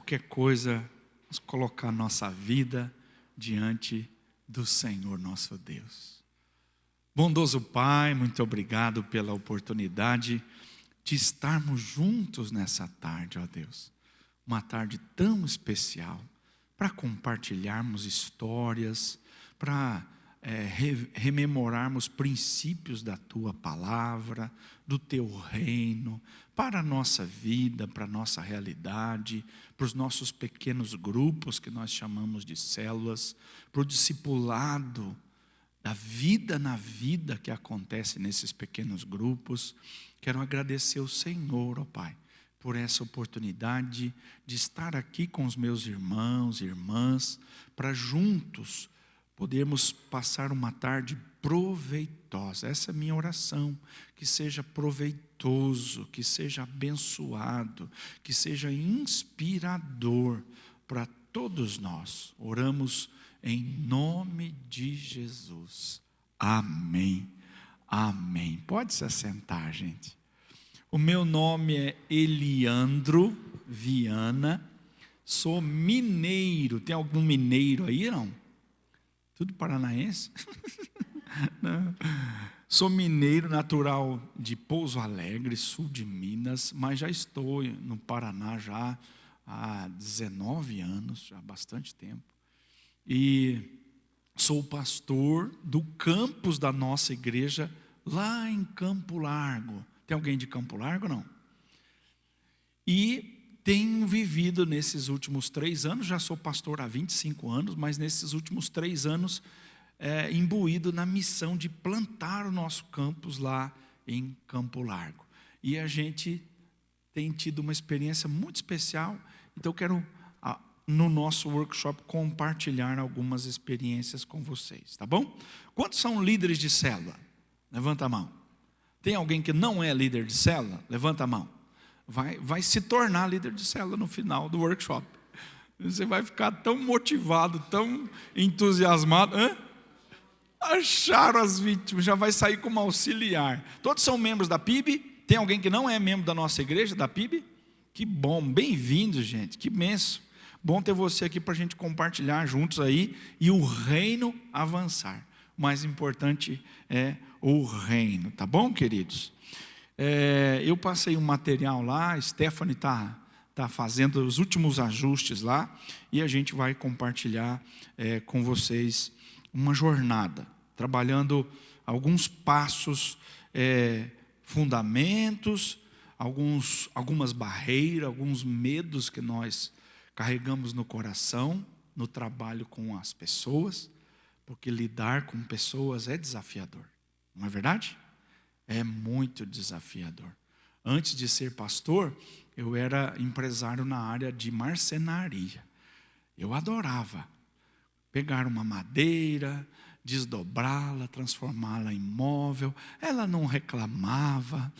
qualquer coisa, vamos colocar nossa vida diante do Senhor nosso Deus. Bondoso Pai, muito obrigado pela oportunidade de estarmos juntos nessa tarde, ó Deus. Uma tarde tão especial para compartilharmos histórias, para rememorarmos princípios da Tua palavra, do Teu reino, para a nossa vida, para a nossa realidade, para os nossos pequenos grupos que nós chamamos de células, para o discipulado da vida na vida que acontece nesses pequenos grupos. Quero agradecer ao Senhor, ó Pai, por essa oportunidade de estar aqui com os meus irmãos e irmãs, para juntos podermos passar uma tarde proveitosa. Essa é a minha oração, que seja proveitoso, que seja abençoado, que seja inspirador para todos nós. Oramos em nome de Jesus. Amém. Amém. Pode se assentar, gente. O meu nome é Eliandro Viana, sou mineiro. Tem algum mineiro aí, não? Tudo paranaense? Não. Sou mineiro, natural de Pouso Alegre, sul de Minas, mas já estou no Paraná já há 19 anos, já há bastante tempo. E sou pastor do campus da nossa igreja, lá em Campo Largo. Tem alguém de Campo Largo, não? E tenho vivido nesses últimos 3 anos, já sou pastor há 25 anos, mas nesses últimos 3 anos, imbuído na missão de plantar o nosso campus lá em Campo Largo. E a gente tem tido uma experiência muito especial, então eu quero, no nosso workshop, compartilhar algumas experiências com vocês, tá bom? Quantos são líderes de célula? Levanta a mão. Tem alguém que não é líder de célula? Levanta a mão. Vai se tornar líder de célula no final do workshop. Você vai ficar tão motivado, tão entusiasmado. Acharam as vítimas, já vai sair como auxiliar. Todos são membros da PIB? Tem alguém que não é membro da nossa igreja, da PIB? Que bom, bem-vindos, gente, que benção. Bom ter você aqui para a gente compartilhar juntos aí e o reino avançar. O mais importante é o reino, tá bom, queridos? Eu passei um material lá, a Stephanie está fazendo os últimos ajustes lá, e a gente vai compartilhar com vocês uma jornada, trabalhando alguns passos, fundamentos, algumas barreiras, alguns medos que nós carregamos no coração, no trabalho com as pessoas, porque lidar com pessoas é desafiador, não é verdade? É muito desafiador. Antes de ser pastor, eu era empresário na área de marcenaria. Eu adorava pegar uma madeira, desdobrá-la, transformá-la em móvel. Ela não reclamava,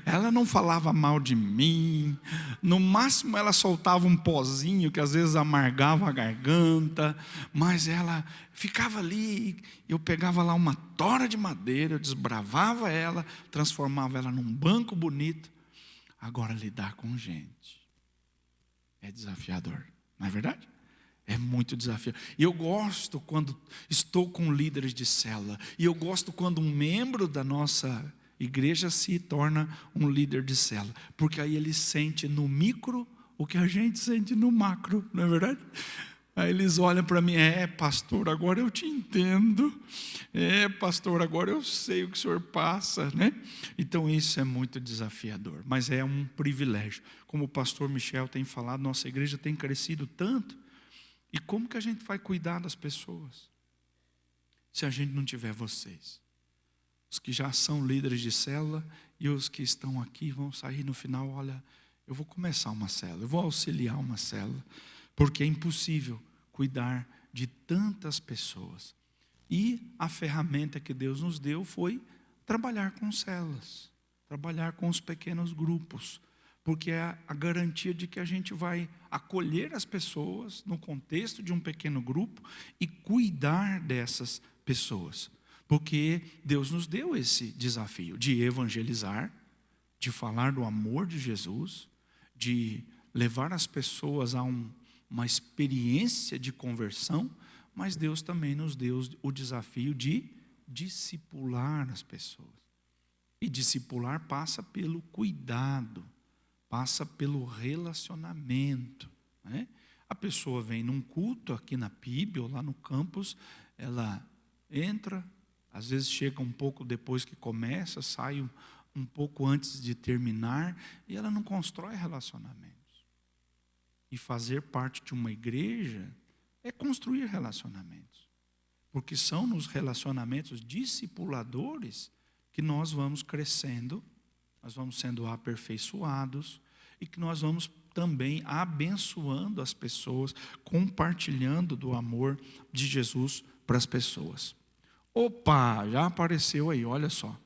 ela não falava mal de mim. No máximo ela soltava um pozinho que às vezes amargava a garganta, mas ela ficava ali. Eu pegava lá uma tora de madeira, eu desbravava ela, transformava ela num banco bonito. Agora lidar com gente é desafiador, não é verdade? É muito desafiador. E eu gosto quando estou com líderes de célula, e eu gosto quando um membro da nossa igreja se torna um líder de célula, porque aí ele sente no micro o que a gente sente no macro, não é verdade? Aí eles olham para mim, pastor, agora eu te entendo, pastor, agora eu sei o que o senhor passa, né? Então isso é muito desafiador, mas é um privilégio. Como o pastor Michel tem falado, nossa igreja tem crescido tanto, e como que a gente vai cuidar das pessoas se a gente não tiver vocês? Os que já são líderes de célula e os que estão aqui vão sair no final, olha, eu vou começar uma célula, eu vou auxiliar uma célula, porque é impossível cuidar de tantas pessoas. E a ferramenta que Deus nos deu foi trabalhar com células, trabalhar com os pequenos grupos, porque é a garantia de que a gente vai acolher as pessoas no contexto de um pequeno grupo e cuidar dessas pessoas. Porque Deus nos deu esse desafio de evangelizar, de falar do amor de Jesus, de levar as pessoas a uma experiência de conversão, mas Deus também nos deu o desafio de discipular as pessoas. E discipular passa pelo cuidado, passa pelo relacionamento, né? A pessoa vem num culto aqui na PIB ou lá no campus, ela entra, às vezes chega um pouco depois que começa, sai um pouco antes de terminar, e ela não constrói relacionamentos. E fazer parte de uma igreja é construir relacionamentos. Porque são nos relacionamentos discipuladores que nós vamos crescendo, nós vamos sendo aperfeiçoados e que nós vamos também abençoando as pessoas, compartilhando do amor de Jesus para as pessoas. Opa, já apareceu aí, olha só.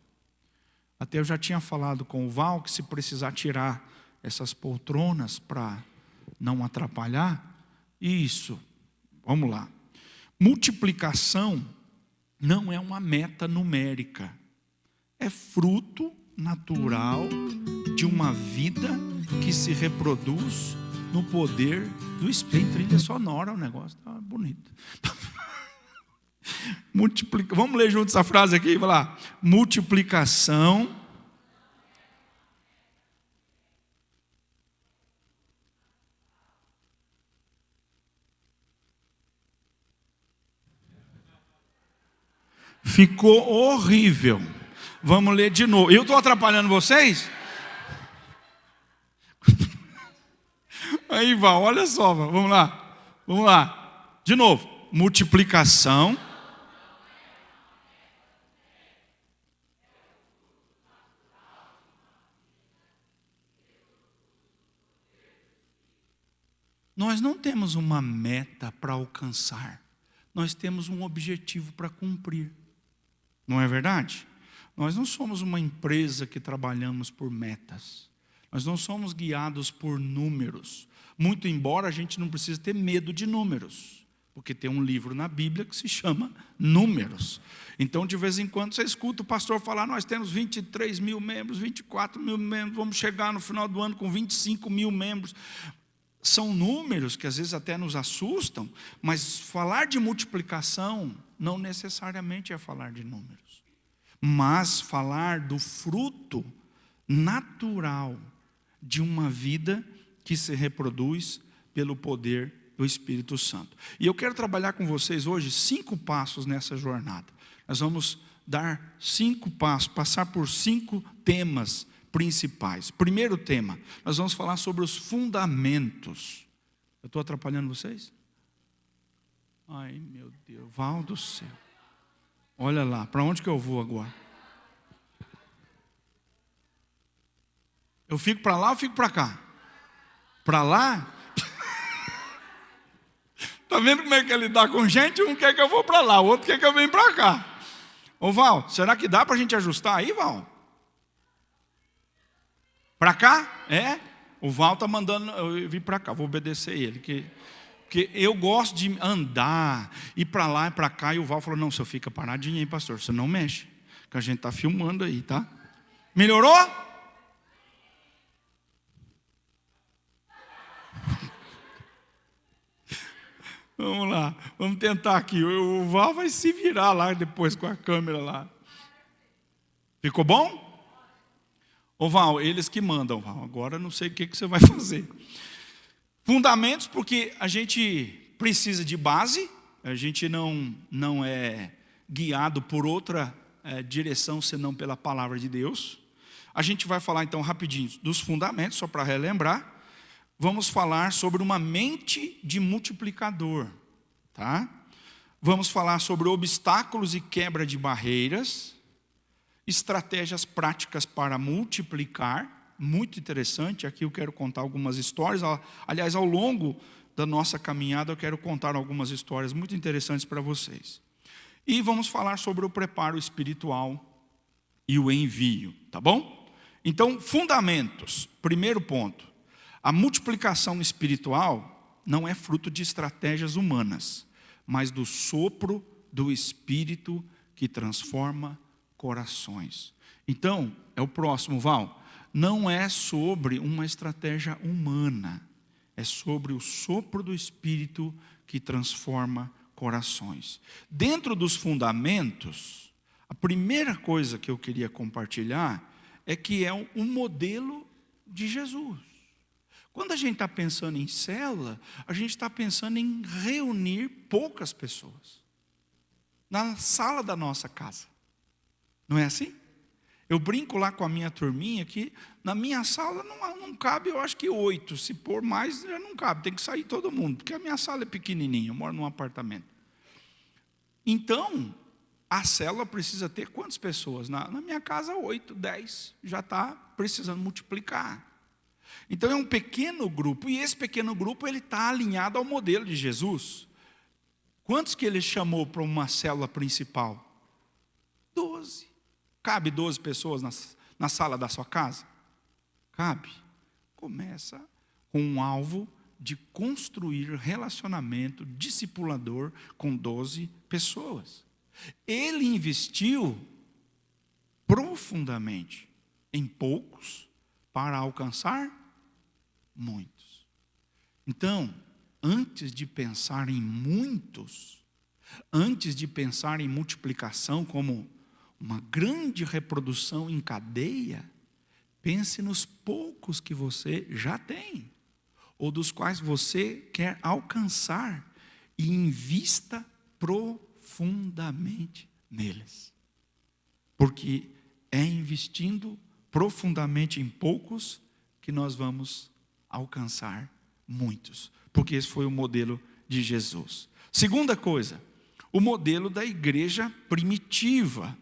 Até eu já tinha falado com o Val que se precisar tirar essas poltronas para não atrapalhar, isso, vamos lá. Multiplicação não é uma meta numérica, é fruto natural de uma vida que se reproduz no poder do Espírito. Tem trilha sonora, o negócio está bonito. Vamos ler juntos essa frase aqui, vai lá. Multiplicação ficou horrível. Vamos ler de novo. Eu estou atrapalhando vocês? Aí, Val, olha só, vamos lá. Vamos lá. De novo. Multiplicação. Nós não temos uma meta para alcançar. Nós temos um objetivo para cumprir. Não é verdade? Nós não somos uma empresa que trabalhamos por metas. Nós não somos guiados por números. Muito embora a gente não precise ter medo de números. Porque tem um livro na Bíblia que se chama Números. Então, de vez em quando, você escuta o pastor falar, nós temos 23 mil membros, 24 mil membros, vamos chegar no final do ano com 25 mil membros. São números que às vezes até nos assustam, mas falar de multiplicação não necessariamente é falar de números. Mas falar do fruto natural de uma vida que se reproduz pelo poder do Espírito Santo. E eu quero trabalhar com vocês hoje 5 passos nessa jornada. Nós vamos dar 5 passos, passar por 5 temas principais. Primeiro tema, nós vamos falar sobre os fundamentos. Eu estou atrapalhando vocês? Ai, meu Deus, Val do céu. Olha lá, para onde que eu vou agora? Eu fico para lá ou fico para cá? Para lá? Está vendo como é que ele dá com gente? Um quer que eu vou para lá, o outro quer que eu venha para cá. Ô Val, será que dá para a gente ajustar aí, Val? Para cá? É? O Val está mandando eu vir para cá, vou obedecer ele. Porque eu gosto de andar, ir para lá e para cá. E o Val falou, não, você fica paradinho aí, pastor, você não mexe. Que a gente está filmando aí, tá? Melhorou? Vamos lá, vamos tentar aqui. O Val vai se virar lá depois com a câmera lá. Ficou bom? Ô Val, eles que mandam, Val. Agora eu não sei o que você vai fazer. Fundamentos, porque a gente precisa de base. A gente não é guiado por outra direção, senão pela palavra de Deus. A gente vai falar então rapidinho dos fundamentos, só para relembrar. Vamos falar sobre uma mente de multiplicador, tá? Vamos falar sobre obstáculos e quebra de barreiras, estratégias práticas para multiplicar, muito interessante. Aqui eu quero contar algumas histórias. Aliás, ao longo da nossa caminhada, eu quero contar algumas histórias muito interessantes para vocês. E vamos falar sobre o preparo espiritual e o envio, tá bom? Então, fundamentos. Primeiro ponto. A multiplicação espiritual não é fruto de estratégias humanas, mas do sopro do Espírito que transforma corações. Então, é o próximo, Val. Não é sobre uma estratégia humana, é sobre o sopro do Espírito que transforma corações. Dentro dos fundamentos, a primeira coisa que eu queria compartilhar é que é um modelo de Jesus. Quando a gente está pensando em célula, a gente está pensando em reunir poucas pessoas na sala da nossa casa. Não é assim? Eu brinco lá com a minha turminha que na minha sala não cabe, eu acho que 8. Se pôr mais, já não cabe, tem que sair todo mundo, porque a minha sala é pequenininha, eu moro num apartamento. Então, a célula precisa ter quantas pessoas? Na minha casa, 8, 10, já está precisando multiplicar. Então, é um pequeno grupo, e esse pequeno grupo ele está alinhado ao modelo de Jesus. Quantos que ele chamou para uma célula principal? 12. Cabe 12 pessoas na sala da sua casa? Cabe. Começa com um alvo de construir relacionamento discipulador com 12 pessoas. Ele investiu profundamente em poucos para alcançar muitos. Então, antes de pensar em muitos, antes de pensar em multiplicação como uma grande reprodução em cadeia, pense nos poucos que você já tem, ou dos quais você quer alcançar, e invista profundamente neles. Porque é investindo profundamente em poucos que nós vamos alcançar muitos. Porque esse foi o modelo de Jesus. Segunda coisa, o modelo da igreja primitiva.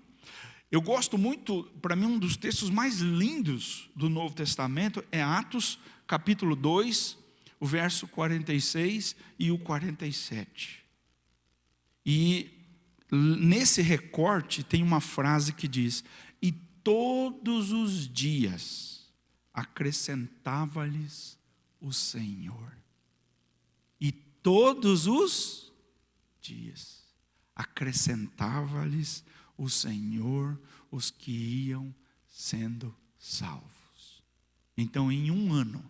Eu gosto muito, para mim um dos textos mais lindos do Novo Testamento é Atos capítulo 2, o verso 46 e o 47. E nesse recorte tem uma frase que diz: e todos os dias acrescentava-lhes o Senhor. E todos os dias acrescentava-lhes o Senhor os que iam sendo salvos. Então, em um ano,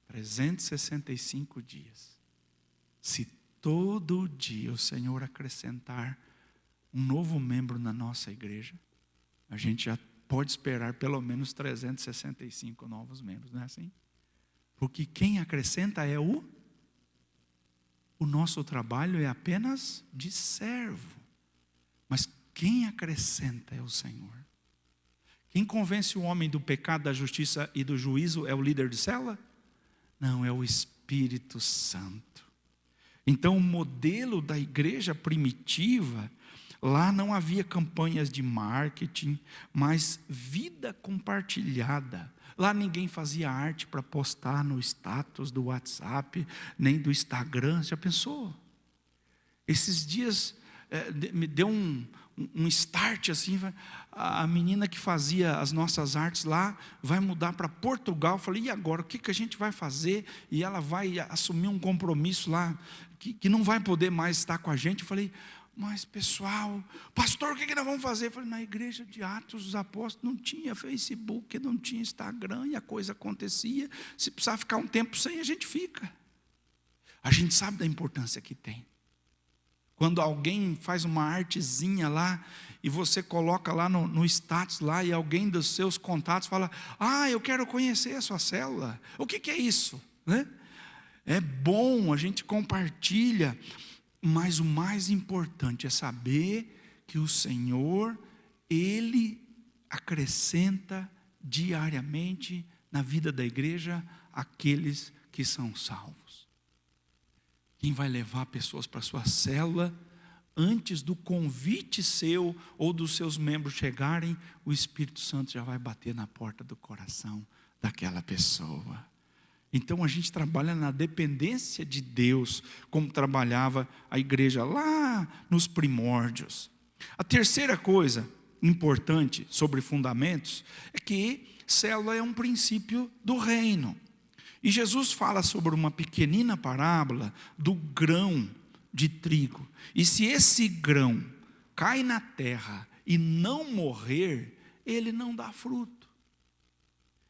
365 dias, se todo dia o Senhor acrescentar um novo membro na nossa igreja, a gente já pode esperar pelo menos 365 novos membros, não é assim? Porque quem acrescenta é o nosso trabalho é apenas de servo. Mas quem acrescenta é o Senhor. Quem convence o homem do pecado, da justiça e do juízo é o líder de célula? Não, é o Espírito Santo. Então, o modelo da igreja primitiva, lá não havia campanhas de marketing, mas vida compartilhada. Lá ninguém fazia arte para postar no status do WhatsApp, nem do Instagram. Já pensou? Esses dias me deu um start assim, a menina que fazia as nossas artes lá vai mudar para Portugal. Eu falei, e agora, o que a gente vai fazer? E ela vai assumir um compromisso lá, que não vai poder mais estar com a gente. Eu falei, mas pessoal, pastor, o que nós vamos fazer? Eu falei, na igreja de Atos dos Apóstolos não tinha Facebook, não tinha Instagram, e a coisa acontecia. Se precisar ficar um tempo sem, a gente fica. A gente sabe da importância que tem. Quando alguém faz uma artezinha lá, e você coloca lá no status lá, e alguém dos seus contatos fala, eu quero conhecer a sua célula. O que é isso? Né? É bom, a gente compartilha, mas o mais importante é saber que o Senhor, Ele acrescenta diariamente na vida da igreja aqueles que são salvos. Quem vai levar pessoas para a sua célula, antes do convite seu ou dos seus membros chegarem, o Espírito Santo já vai bater na porta do coração daquela pessoa. Então a gente trabalha na dependência de Deus, como trabalhava a igreja lá nos primórdios. A terceira coisa importante sobre fundamentos é que célula é um princípio do reino. E Jesus fala sobre uma pequenina parábola do grão de trigo. E se esse grão cai na terra e não morrer, ele não dá fruto.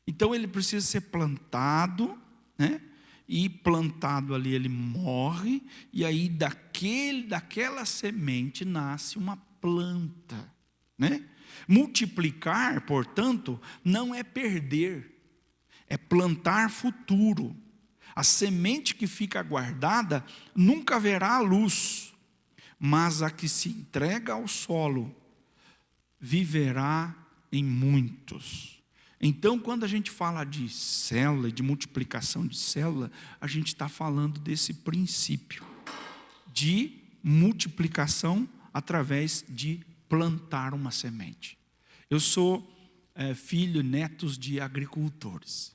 Então ele precisa ser plantado, né? e plantado ali ele morre, e aí daquela semente nasce uma planta, né? Multiplicar, portanto, não é perder, é plantar futuro. A semente que fica guardada nunca verá a luz, mas a que se entrega ao solo viverá em muitos. Então, quando a gente fala de célula, de multiplicação de célula, a gente está falando desse princípio de multiplicação através de plantar uma semente. Eu sou filho e netos de agricultores.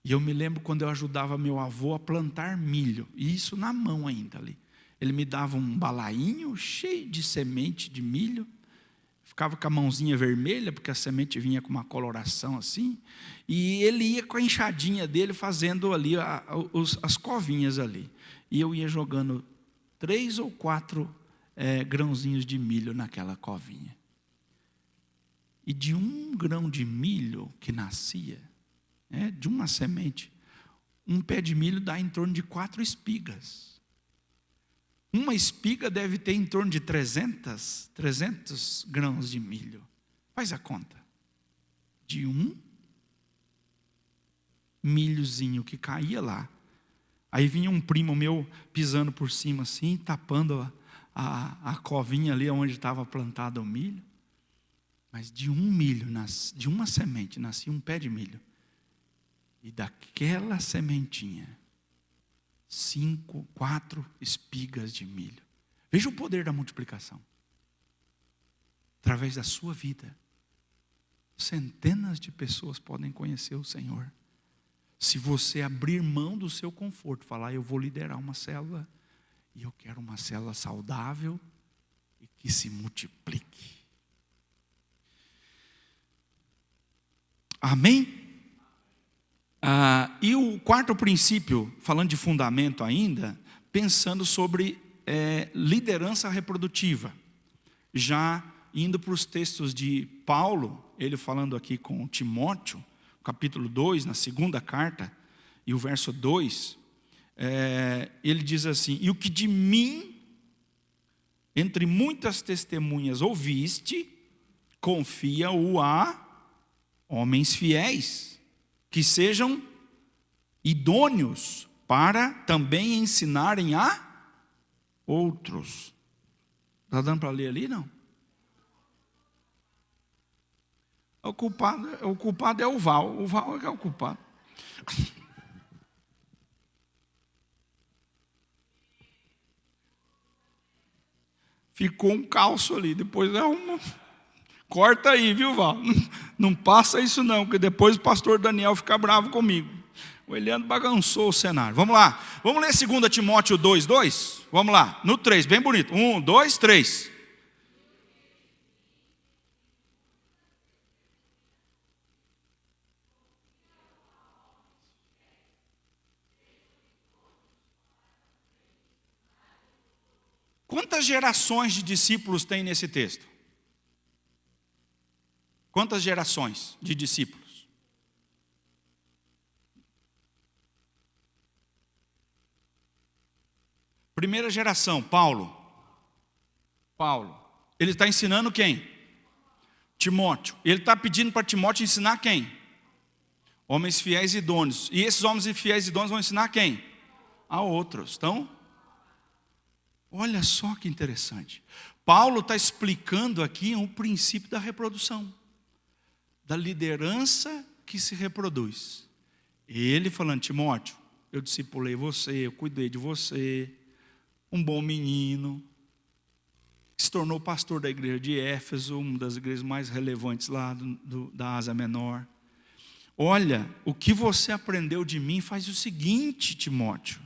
E eu me lembro quando eu ajudava meu avô a plantar milho, e isso na mão ainda ali. Ele me dava um balainho cheio de semente de milho, ficava com a mãozinha vermelha, porque a semente vinha com uma coloração assim, e ele ia com a enxadinha dele fazendo ali as covinhas ali. E eu ia jogando 3 ou 4 grãozinhos de milho naquela covinha. E de um grão de milho que nascia, de uma semente, um pé de milho dá em torno de 4 espigas. Uma espiga deve ter em torno de 300 grãos de milho. Faz a conta. De um milhozinho que caía lá. Aí vinha um primo meu pisando por cima assim, tapando a covinha ali onde estava plantado o milho. Mas de um milho, de uma semente, nascia um pé de milho. E daquela sementinha, 4 espigas de milho. Veja o poder da multiplicação. Através da sua vida, centenas de pessoas podem conhecer o Senhor. Se você abrir mão do seu conforto, falar, eu vou liderar uma célula, e eu quero uma célula saudável e que se multiplique. Amém? E o quarto princípio, falando de fundamento ainda, pensando sobre liderança reprodutiva. Já indo para os textos de Paulo, ele falando aqui com Timóteo, capítulo 2, na segunda carta, e o verso 2, ele diz assim, e o que de mim, entre muitas testemunhas ouviste, confia-o a homens fiéis, que sejam idôneos para também ensinarem a outros. Está dando para ler ali, não? O culpado é o Val. O Val é o culpado. Ficou um calço ali, depois corta aí, viu, Val? Não passa isso não, porque depois o pastor Daniel fica bravo comigo. O Eliano bagunçou o cenário. Vamos lá. Vamos ler 2 Timóteo 2:2? Vamos lá. No 3, bem bonito. 1, 2, 3. Quantas gerações de discípulos tem nesse texto? Quantas gerações de discípulos? Primeira geração, Paulo. Ele está ensinando quem? Timóteo. Ele está pedindo para Timóteo ensinar quem? Homens fiéis e idôneos. E esses homens fiéis e idôneos vão ensinar quem? A outros. Então, olha só que interessante. Paulo está explicando aqui um princípio da reprodução. Da liderança que se reproduz. Ele falando, Timóteo, eu discipulei você, eu cuidei de você, um bom menino, se tornou pastor da igreja de Éfeso, uma das igrejas mais relevantes lá da Ásia Menor. Olha, o que você aprendeu de mim faz o seguinte, Timóteo,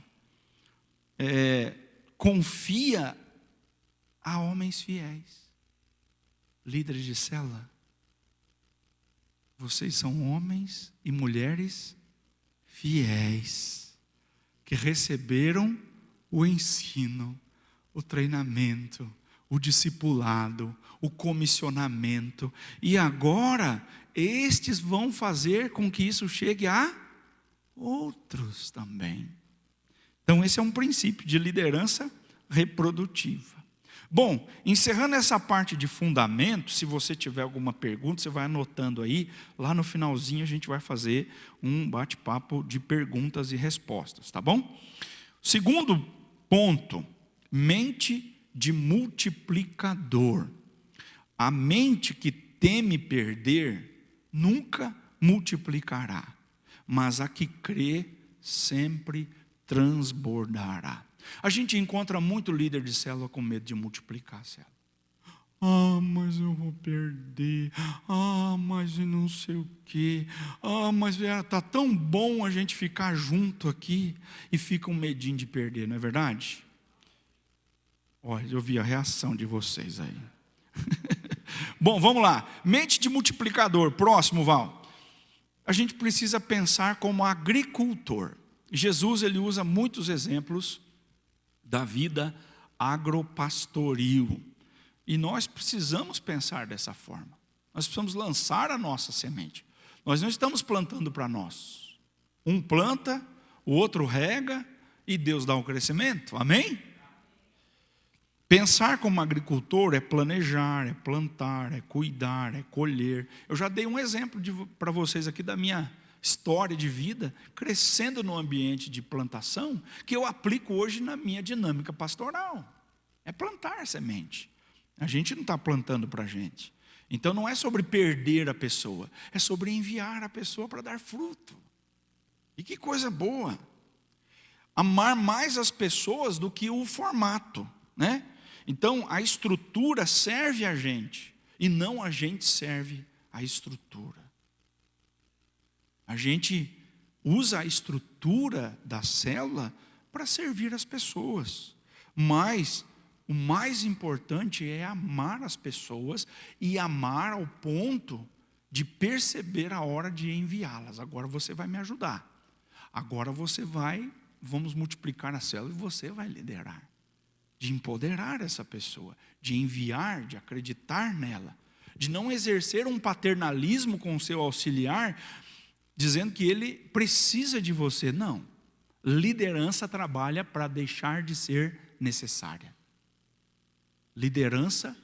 confia a homens fiéis, líderes de célula. Vocês são homens e mulheres fiéis, que receberam o ensino, o treinamento, o discipulado, o comissionamento, e agora estes vão fazer com que isso chegue a outros também. Então esse é um princípio de liderança reprodutiva. Bom, encerrando essa parte de fundamento, se você tiver alguma pergunta, você vai anotando aí, lá no finalzinho a gente vai fazer um bate-papo de perguntas e respostas, tá bom? Segundo ponto, mente de multiplicador. A mente que teme perder nunca multiplicará, mas a que crê sempre transbordará. A gente encontra muito líder de célula com medo de multiplicar a célula. Mas eu vou perder. Mas eu não sei o quê. Mas está tão bom a gente ficar junto aqui. E fica um medinho de perder, não é verdade? Olha, eu vi a reação de vocês aí. Bom, vamos lá. Mente de multiplicador. Próximo, Val. A gente precisa pensar como agricultor. Jesus, ele usa muitos exemplos da vida agropastoril. E nós precisamos pensar dessa forma. Nós precisamos lançar a nossa semente. Nós não estamos plantando para nós. Um planta, o outro rega e Deus dá o crescimento. Amém? Pensar como agricultor é planejar, é plantar, é cuidar, é colher. Eu já dei um exemplo para vocês aqui da minha história de vida, crescendo no ambiente de plantação, que eu aplico hoje na minha dinâmica pastoral. É plantar semente. A gente não está plantando para a gente. Então não é sobre perder a pessoa, é sobre enviar a pessoa para dar fruto. E que coisa boa. Amar mais as pessoas do que o formato, né? Então a estrutura serve a gente, e não a gente serve a estrutura. A gente usa a estrutura da célula para servir as pessoas. Mas o mais importante é amar as pessoas e amar ao ponto de perceber a hora de enviá-las. Agora você vai me ajudar. Agora vamos multiplicar a célula e você vai liderar. De empoderar essa pessoa, de enviar, de acreditar nela. De não exercer um paternalismo com o seu auxiliar, dizendo que ele precisa de você. Não. Liderança trabalha para deixar de ser necessária. Liderança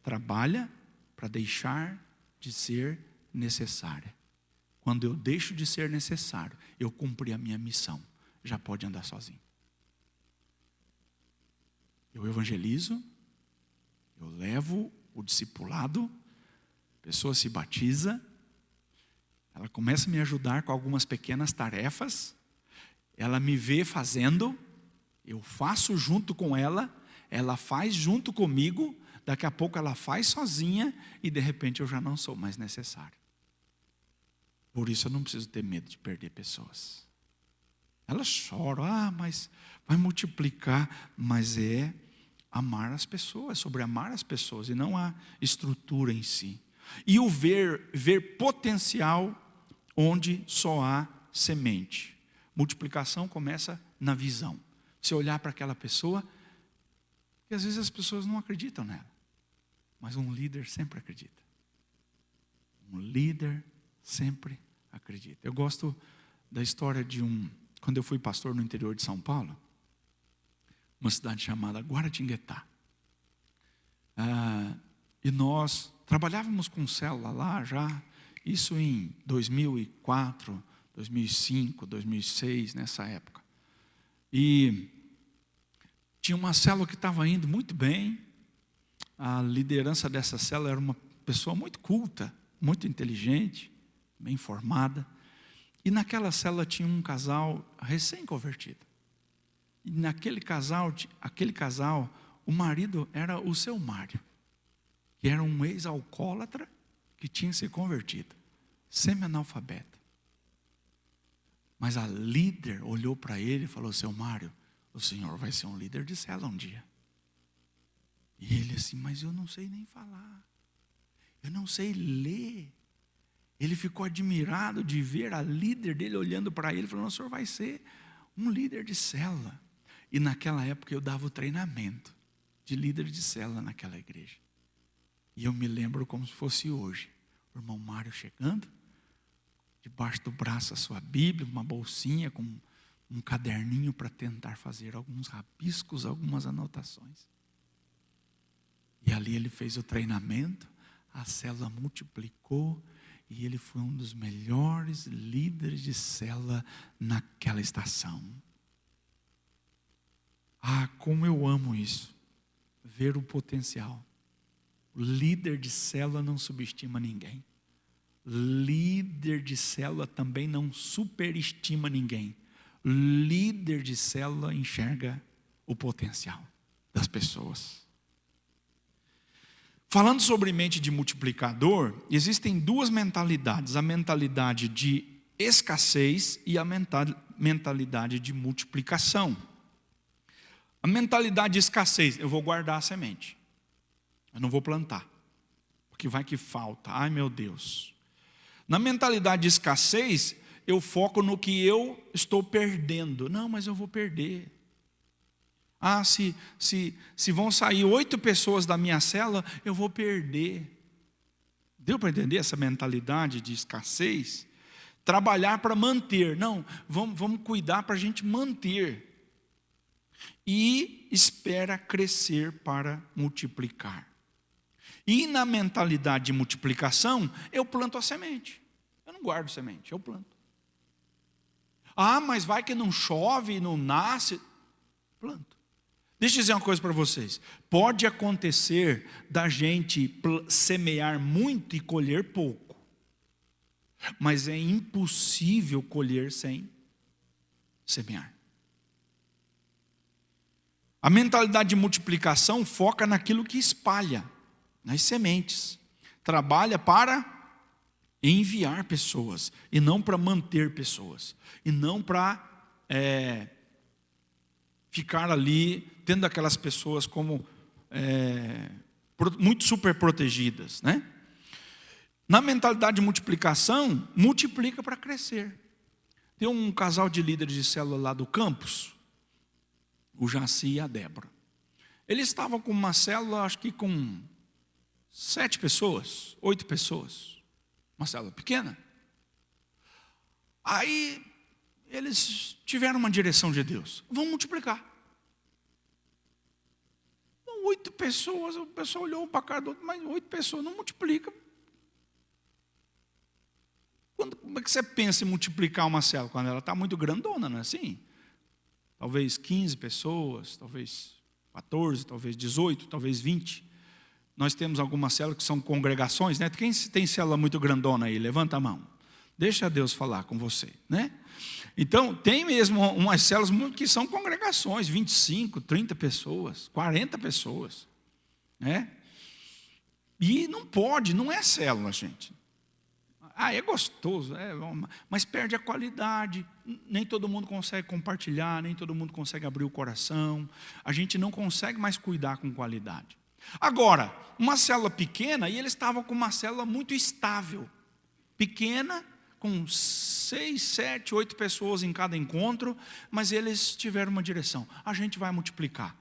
trabalha para deixar de ser necessária. Quando eu deixo de ser necessário, eu cumpri a minha missão. Já pode andar sozinho. Eu evangelizo, eu levo o discipulado, a pessoa se batiza, ela começa a me ajudar com algumas pequenas tarefas, ela me vê fazendo, eu faço junto com ela faz junto comigo, daqui a pouco ela faz sozinha e de repente eu já não sou mais necessário. Por isso eu não preciso ter medo de perder pessoas. Elas choram, mas vai multiplicar, mas é amar as pessoas, sobre amar as pessoas e não a estrutura em si. E o ver potencial onde só há semente. Multiplicação começa na visão. Você olhar para aquela pessoa, e às vezes as pessoas não acreditam nela, mas um líder sempre acredita. Um líder sempre acredita. Eu gosto da história de quando eu fui pastor no interior de São Paulo, uma cidade chamada Guaratinguetá. E nós trabalhávamos com célula lá já, isso em 2004, 2005, 2006, nessa época. E tinha uma célula que estava indo muito bem. A liderança dessa célula era uma pessoa muito culta, muito inteligente, bem formada. E naquela célula tinha um casal recém-convertido. E naquele casal, o marido era o seu Mário, que era um ex-alcoólatra que tinha se convertido, semi-analfabeto. Mas a líder olhou para ele e falou: seu Mário, o senhor vai ser um líder de célula um dia. E ele assim: mas eu não sei nem falar, eu não sei ler. Ele ficou admirado de ver a líder dele olhando para ele, falando: o senhor vai ser um líder de célula. E naquela época eu dava o treinamento de líder de célula naquela igreja. E eu me lembro como se fosse hoje. O irmão Mário chegando, debaixo do braço a sua Bíblia, uma bolsinha com um um caderninho para tentar fazer alguns rabiscos, algumas anotações. E ali ele fez o treinamento, a célula multiplicou, e ele foi um dos melhores líderes de célula naquela estação. Ah, como eu amo isso, ver o potencial. O líder de célula não subestima ninguém. Líder de célula também não superestima ninguém. Líder de célula enxerga o potencial das pessoas. Falando sobre mente de multiplicador, existem duas mentalidades: a mentalidade de escassez e a mentalidade de multiplicação. A mentalidade de escassez: eu vou guardar a semente, eu não vou plantar, porque vai que falta, ai meu Deus. Na mentalidade de escassez, eu foco no que eu estou perdendo. Não, mas eu vou perder. Ah, se vão sair 8 pessoas da minha célula, eu vou perder. Deu para entender essa mentalidade de escassez? Trabalhar para manter. Não, vamos cuidar para a gente manter. E espera crescer para multiplicar. E na mentalidade de multiplicação, eu planto a semente. Eu não guardo semente, eu planto. Ah, mas vai que não chove, não nasce. Planto. Deixa eu dizer uma coisa para vocês. Pode acontecer da gente semear muito e colher pouco. Mas é impossível colher sem semear. A mentalidade de multiplicação foca naquilo que espalha, nas sementes. Trabalha para enviar pessoas, e não para manter pessoas. E não para ficar ali, tendo aquelas pessoas como muito super protegidas, né? Na mentalidade de multiplicação, multiplica para crescer. Tem um casal de líderes de célula lá do campus, o Jaci e a Débora. Eles estavam com uma célula, acho que com 7 pessoas, 8 pessoas. Uma célula pequena. Aí eles tiveram uma direção de Deus: vamos multiplicar. 8 pessoas, o pessoal olhou um para a cara do outro, mas 8 pessoas não multiplica. Como é que você pensa em multiplicar uma célula? Quando ela está muito grandona, não é assim? Talvez 15 pessoas, talvez 14, talvez 18, talvez 20. Nós temos algumas células que são congregações, né? Quem tem célula muito grandona aí? Levanta a mão. Deixa Deus falar com você, né? Então, tem mesmo umas células que são congregações, 25, 30 pessoas, 40 pessoas, né? E não pode, não é célula, gente. Ah, é gostoso, mas perde a qualidade. Nem todo mundo consegue compartilhar, nem todo mundo consegue abrir o coração. A gente não consegue mais cuidar com qualidade. Agora, uma célula pequena, e eles estavam com uma célula muito estável, pequena, com 6, 7, 8 pessoas em cada encontro, mas eles tiveram uma direção: a gente vai multiplicar.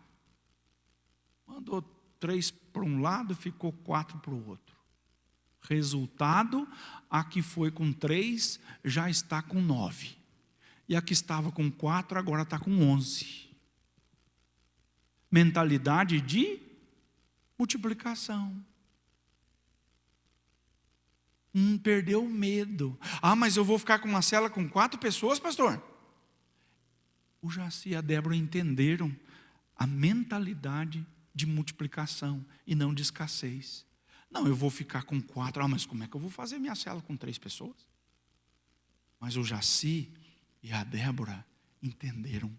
Mandou 3 para um lado, ficou 4 para o outro. Resultado, a que foi com 3 já está com 9. E a que estava com 4 agora está com 11. Mentalidade de multiplicação. Perdeu o medo. Ah, mas eu vou ficar com uma célula com 4 pessoas, pastor? O Jaci e a Débora entenderam a mentalidade de multiplicação e não de escassez. Não, eu vou ficar com 4. Ah, mas como é que eu vou fazer minha célula com 3 pessoas? Mas o Jaci e a Débora entenderam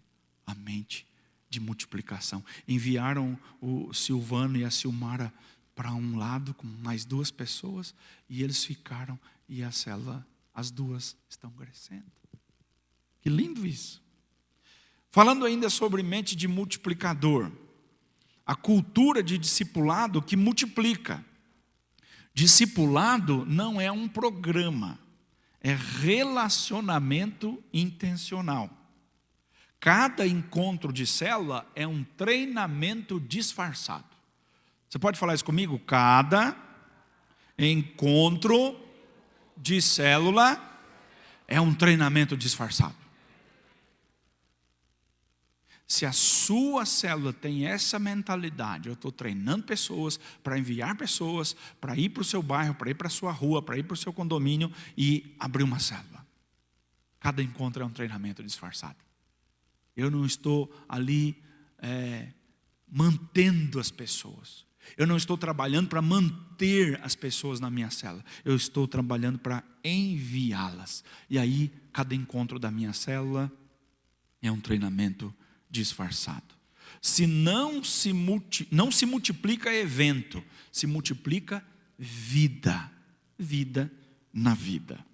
a mente de multiplicação. Enviaram o Silvano e a Silmara para um lado com mais 2 pessoas, e eles ficaram, e a célula, as 2 estão crescendo. Que lindo isso. Falando ainda sobre mente de multiplicador, a cultura de discipulado que multiplica. Discipulado não é um programa, é relacionamento intencional. Cada encontro de célula é um treinamento disfarçado. Você pode falar isso comigo? Cada encontro de célula é um treinamento disfarçado. Se a sua célula tem essa mentalidade, eu estou treinando pessoas para enviar pessoas, para ir para o seu bairro, para ir para a sua rua, para ir para o seu condomínio e abrir uma célula. Cada encontro é um treinamento disfarçado. Eu não estou ali mantendo as pessoas. Eu não estou trabalhando para manter as pessoas na minha célula. Eu estou trabalhando para enviá-las. E aí, cada encontro da minha célula é um treinamento disfarçado. Se não se multiplica evento, se multiplica vida. Vida na vida.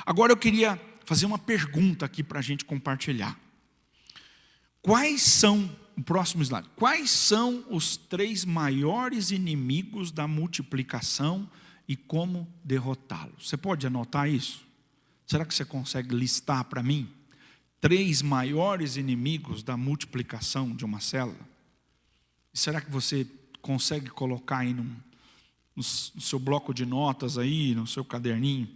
Agora eu queria fazer uma pergunta aqui para a gente compartilhar. Quais são, o próximo slide, quais são os 3 maiores inimigos da multiplicação e como derrotá-los? Você pode anotar isso? Será que você consegue listar para mim? 3 maiores inimigos da multiplicação de uma célula? Será que você consegue colocar aí no seu bloco de notas aí, no seu caderninho,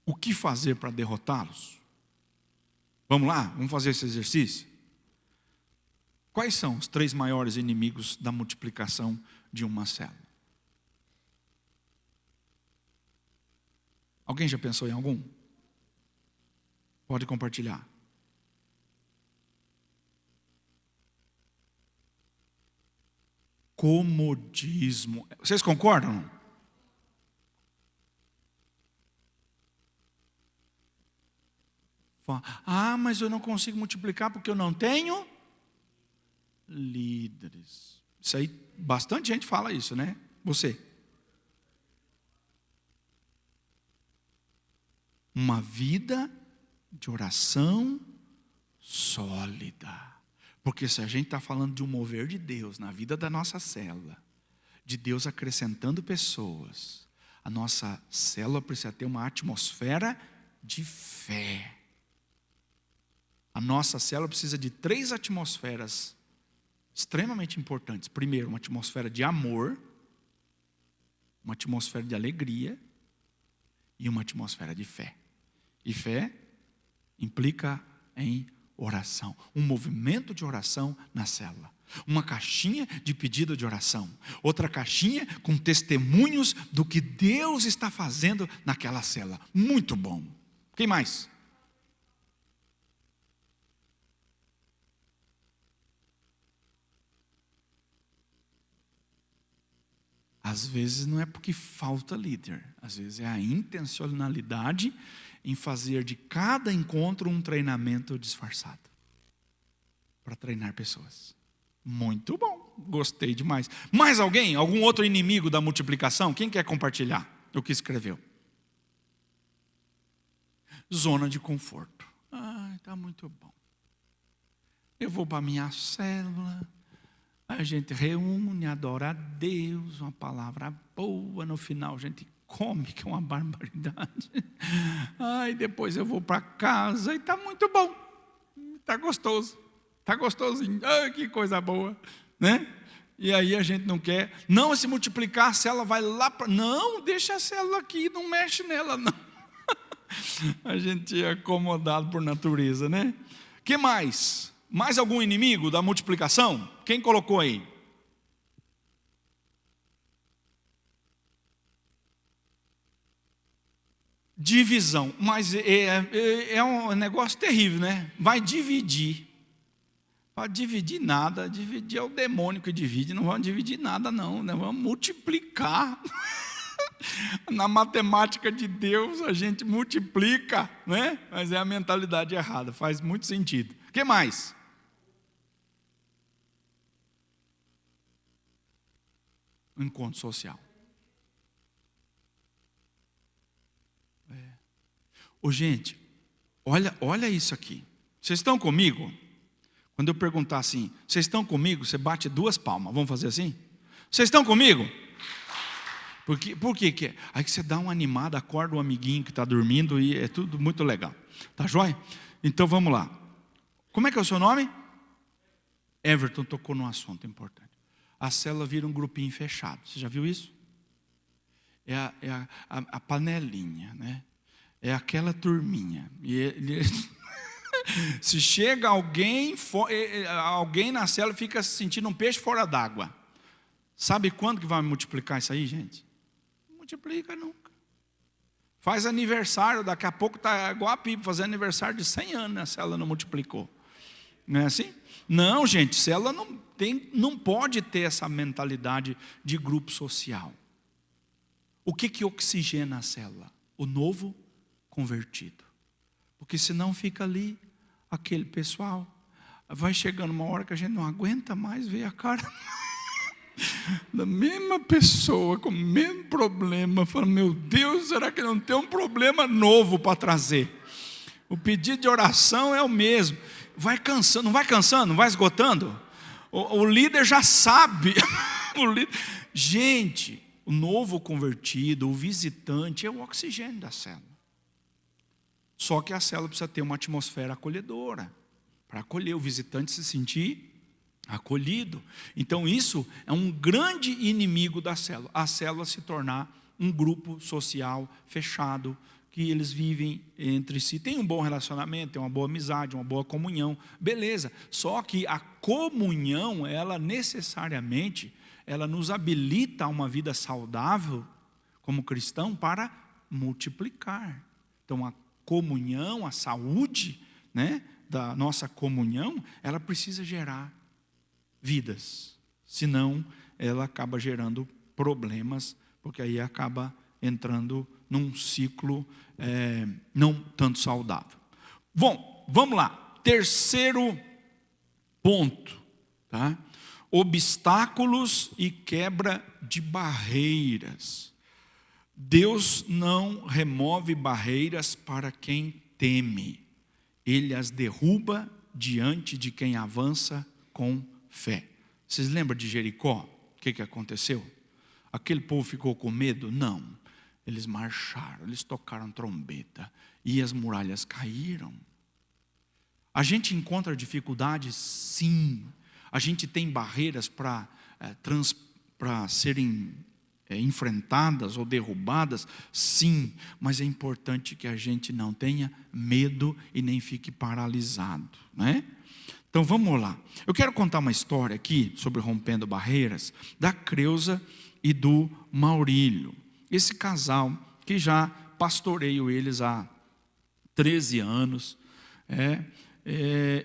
o que fazer para derrotá-los? Vamos lá, vamos fazer esse exercício? Quais são os 3 maiores inimigos da multiplicação de uma célula? Alguém já pensou em algum? Pode compartilhar. Comodismo. Vocês concordam? Ah, mas eu não consigo multiplicar porque eu não tenho líderes. Isso aí, bastante gente fala isso, né? Você. Uma vida de oração sólida. Porque se a gente está falando de um mover de Deus na vida da nossa célula, de Deus acrescentando pessoas, a nossa célula precisa ter uma atmosfera de fé. A nossa célula precisa de 3 atmosferas extremamente importantes. Primeiro, uma atmosfera de amor, uma atmosfera de alegria e uma atmosfera de fé. E fé implica em oração, um movimento de oração na célula. Uma caixinha de pedido de oração, outra caixinha com testemunhos do que Deus está fazendo naquela célula. Muito bom. Quem mais? Às vezes não é porque falta líder, às vezes é a intencionalidade em fazer de cada encontro um treinamento disfarçado para treinar pessoas. Muito bom, gostei demais. Mais alguém? Algum outro inimigo da multiplicação? Quem quer compartilhar o que escreveu? Zona de conforto. Está muito bom. Eu vou para a minha célula, a gente reúne, adora a Deus, uma palavra boa, no final a gente come, que é uma barbaridade. Depois eu vou para casa e está muito bom, está gostoso, está gostosinho, que coisa boa, né? E aí a gente não quer, não, se multiplicar a célula vai lá para, não, deixa a célula aqui, não mexe nela não. A gente é acomodado por natureza, né? Que mais? Mais algum inimigo da multiplicação? Quem colocou aí? Divisão. Mas é um negócio terrível, né? Vai dividir. Para dividir nada. Dividir é o demônio que divide. Não vamos dividir nada não. Nós vamos multiplicar. Na matemática de Deus a gente multiplica, né? Mas é a mentalidade errada. Faz muito sentido. O que mais? Um encontro social. Gente, olha isso aqui. Vocês estão comigo? Quando eu perguntar assim, vocês estão comigo? Você bate 2 palmas. Vamos fazer assim? Vocês estão comigo? Por quê? Aí que você dá uma animada, acorda o amiguinho que está dormindo e é tudo muito legal. Tá joia? Então vamos lá. Como é que é o seu nome? Everton tocou num assunto importante. A célula vira um grupinho fechado. Você já viu isso? É a panelinha, né? É aquela turminha. Se chega alguém na célula fica se sentindo um peixe fora d'água. Sabe quando que vai multiplicar isso aí, gente? Não multiplica nunca. Faz aniversário, daqui a pouco está igual a Pipa, fazendo aniversário de 100 anos, a célula não multiplicou. Não é assim? Não, gente, célula não pode ter essa mentalidade de grupo social. O que oxigena a célula? O novo convertido. Porque senão fica ali aquele pessoal. Vai chegando uma hora que a gente não aguenta mais ver a cara da mesma pessoa com o mesmo problema. Fala, meu Deus, será que não tem um problema novo para trazer? O pedido de oração é o mesmo. Vai cansando, não vai cansando, não vai esgotando? O líder já sabe. Gente, o novo convertido, o visitante é o oxigênio da célula. Só que a célula precisa ter uma atmosfera acolhedora, para acolher o visitante se sentir acolhido. Então isso é um grande inimigo da célula. A célula se tornar um grupo social fechado, que eles vivem entre si, tem um bom relacionamento, tem uma boa amizade, uma boa comunhão, beleza. Só que a comunhão, ela necessariamente, ela nos habilita a uma vida saudável, como cristão, para multiplicar. Então a comunhão, a saúde, né, da nossa comunhão, ela precisa gerar vidas, senão ela acaba gerando problemas, porque aí acaba entrando num ciclo não tanto saudável. Bom, vamos lá. Terceiro ponto, tá? Obstáculos e quebra de barreiras. Deus não remove barreiras para quem teme. Ele as derruba diante de quem avança com fé. Vocês lembram de Jericó? O que aconteceu? Aquele povo ficou com medo? Não. Eles marcharam, eles tocaram trombeta e as muralhas caíram. A gente encontra dificuldades? Sim. A gente tem barreiras para serem enfrentadas ou derrubadas? Sim. Mas é importante que a gente não tenha medo e nem fique paralisado, né? Então vamos lá. Eu quero contar uma história aqui sobre rompendo barreiras da Creuza e do Maurílio. Esse casal que já pastoreio eles há 13 anos.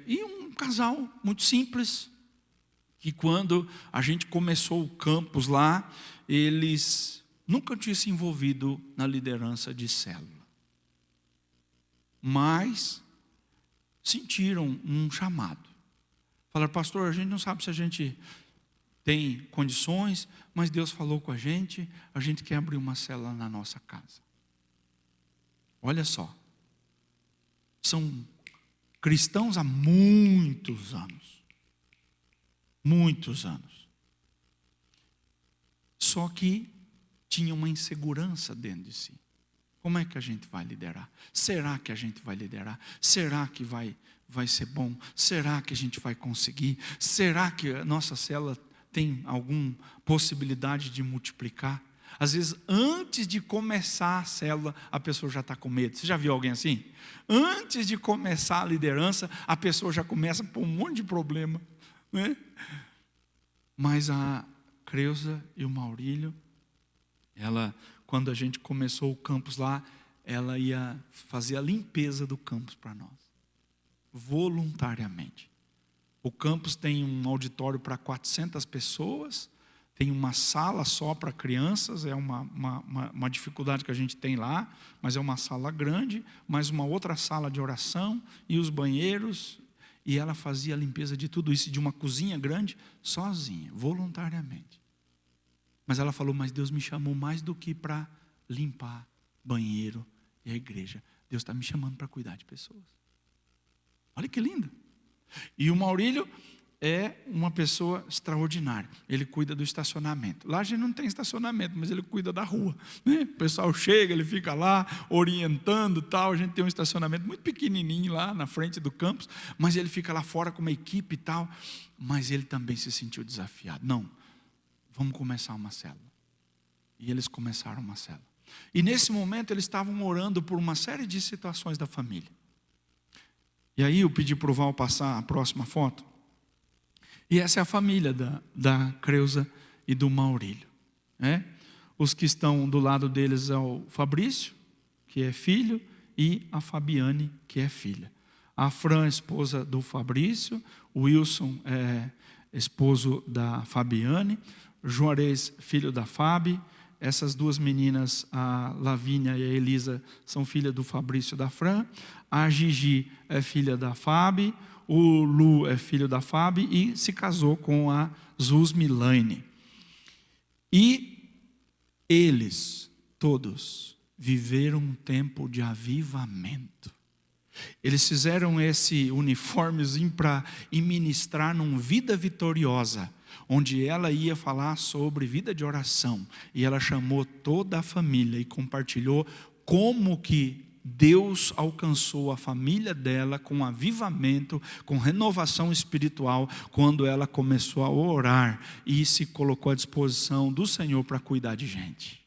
E um casal muito simples, que quando a gente começou o campus lá, eles nunca tinham se envolvido na liderança de célula. Mas sentiram um chamado. Falaram, pastor, a gente não sabe se a gente tem condições, mas Deus falou com a gente quer abrir uma célula na nossa casa. Olha só, são cristãos há muitos anos. Muitos anos. Só que tinha uma insegurança dentro de si. Como é que a gente vai liderar? Será que a gente vai liderar? Será que vai ser bom? Será que a gente vai conseguir? Será que a nossa célula tem alguma possibilidade de multiplicar? Às vezes, antes de começar a célula, a pessoa já está com medo. Você já viu alguém assim? Antes de começar a liderança, a pessoa já começa por um monte de problema, né? Mas a Creuza e o Maurílio, quando a gente começou o campus lá, ela ia fazer a limpeza do campus para nós, voluntariamente. O campus tem um auditório para 400 pessoas, tem uma sala só para crianças, é uma dificuldade que a gente tem lá, mas é uma sala grande, mais uma outra sala de oração e os banheiros, e ela fazia a limpeza de tudo isso, de uma cozinha grande, sozinha, voluntariamente. Mas ela falou, mas Deus me chamou mais do que para limpar banheiro e a igreja. Deus está me chamando para cuidar de pessoas. Olha que lindo. E o Maurílio é uma pessoa extraordinária. Ele cuida do estacionamento. Lá a gente não tem estacionamento, mas ele cuida da rua, né? O pessoal chega, ele fica lá orientando, tal. A gente tem um estacionamento muito pequenininho lá na frente do campus, mas ele fica lá fora com uma equipe e tal. Mas ele também se sentiu desafiado. Não, vamos começar uma célula. E eles começaram uma célula. E nesse momento eles estavam orando por uma série de situações da família. E aí eu pedi para o Val passar a próxima foto. E essa é a família da Creuza e do Maurílio, né? Os que estão do lado deles é o Fabrício, que é filho, e a Fabiane, que é filha. A Fran, esposa do Fabrício, o Wilson é esposo da Fabiane, Juarez, filho da Fabi. Essas duas meninas, a Lavínia e a Elisa, são filhas do Fabrício e da Fran. A Gigi é filha da Fabi, o Lu é filho da Fabi e se casou com a Zuz Milaine. E eles, todos, viveram um tempo de avivamento. Eles fizeram esse uniformezinho para ministrar num Vida Vitoriosa, onde ela ia falar sobre vida de oração. E ela chamou toda a família e compartilhou como que Deus alcançou a família dela com avivamento, com renovação espiritual, quando ela começou a orar e se colocou à disposição do Senhor para cuidar de gente.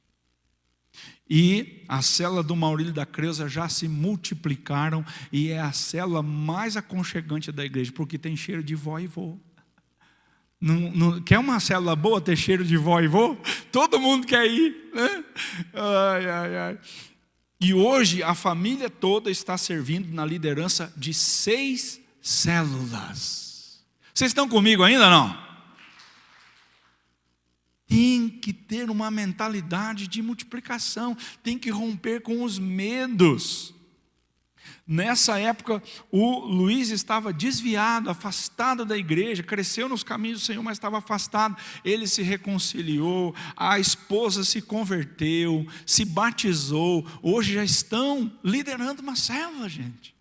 E a célula do Maurílio e da Creuza já se multiplicaram e é a célula mais aconchegante da igreja, porque tem cheiro de vó e vô. Quer uma célula boa ter cheiro de vó e vô? Todo mundo quer ir, né? Ai, ai, ai. E hoje a família toda está servindo na liderança de 6 células. Vocês estão comigo ainda não? Tem que ter uma mentalidade de multiplicação, tem que romper com os medos. Nessa época, o Luiz estava desviado, afastado da igreja, cresceu nos caminhos do Senhor, mas estava afastado. Ele se reconciliou, a esposa se converteu, se batizou. Hoje já estão liderando uma célula, gente.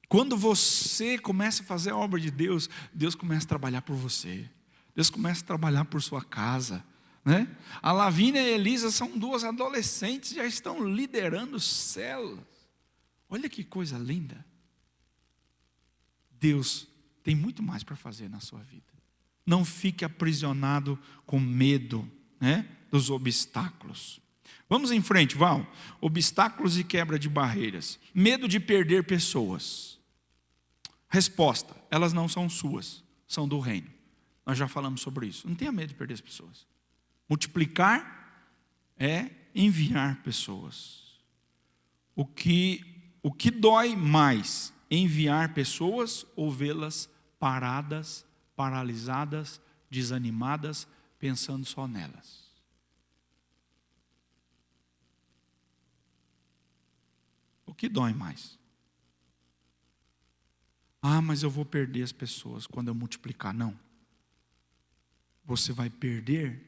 Quando você começa a fazer a obra de Deus, Deus começa a trabalhar por você. Deus começa a trabalhar por sua casa, né? A Lavínia e a Elisa são 2 adolescentes, já estão liderando células. Olha que coisa linda. Deus tem muito mais para fazer na sua vida. Não fique aprisionado com medo, né, dos obstáculos. Vamos em frente, Val. Obstáculos e quebra de barreiras. Medo de perder pessoas. Resposta: elas não são suas, são do reino. Nós já falamos sobre isso. Não tenha medo de perder as pessoas. Multiplicar é enviar pessoas. O que dói mais? Enviar pessoas ou vê-las paradas, paralisadas, desanimadas, pensando só nelas? O que dói mais? Ah, mas eu vou perder as pessoas quando eu multiplicar. Não. Você vai perder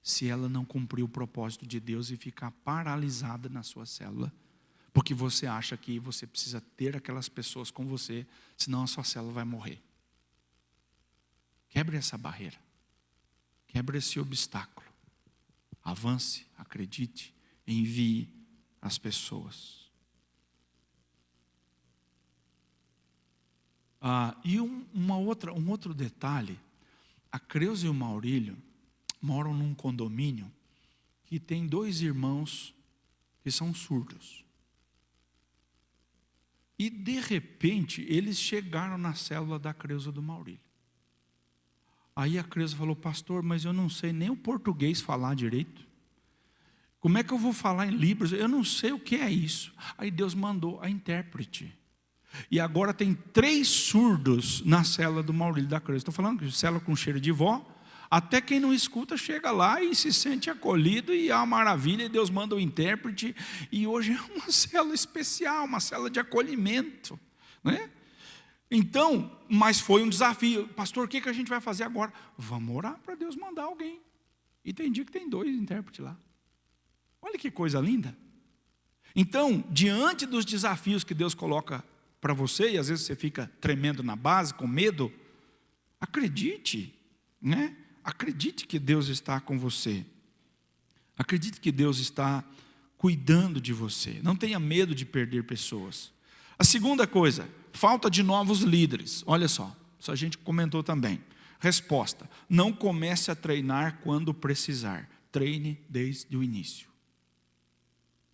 se ela não cumprir o propósito de Deus e ficar paralisada na sua célula, porque você acha que você precisa ter aquelas pessoas com você, senão a sua célula vai morrer. Quebre essa barreira, quebre esse obstáculo, avance, acredite, envie as pessoas. E um outro detalhe: a Creuza e o Maurílio moram num condomínio que tem 2 irmãos que são surdos. E de repente eles chegaram na célula da Creuza e do Maurílio. Aí a Creuza falou: pastor, mas eu não sei nem o português falar direito. Como é que eu vou falar em Libras? Eu não sei o que é isso. Aí Deus mandou a intérprete. E agora tem 3 surdos na célula do Maurílio da Creuza. Estou falando de célula com cheiro de vó. Até quem não escuta chega lá e se sente acolhido, e é uma maravilha, e Deus manda o intérprete. E hoje é uma célula especial, uma célula de acolhimento, né? Então, mas foi um desafio. Pastor, o que a gente vai fazer agora? Vamos orar para Deus mandar alguém. E tem dia que tem 2 intérpretes lá. Olha que coisa linda. Então, diante dos desafios que Deus coloca para você, e às vezes você fica tremendo na base, com medo, acredite, né? Acredite que Deus está com você. Acredite que Deus está cuidando de você. Não tenha medo de perder pessoas. A segunda coisa, falta de novos líderes. Olha só, isso a gente comentou também. Resposta: não comece a treinar quando precisar. Treine desde o início.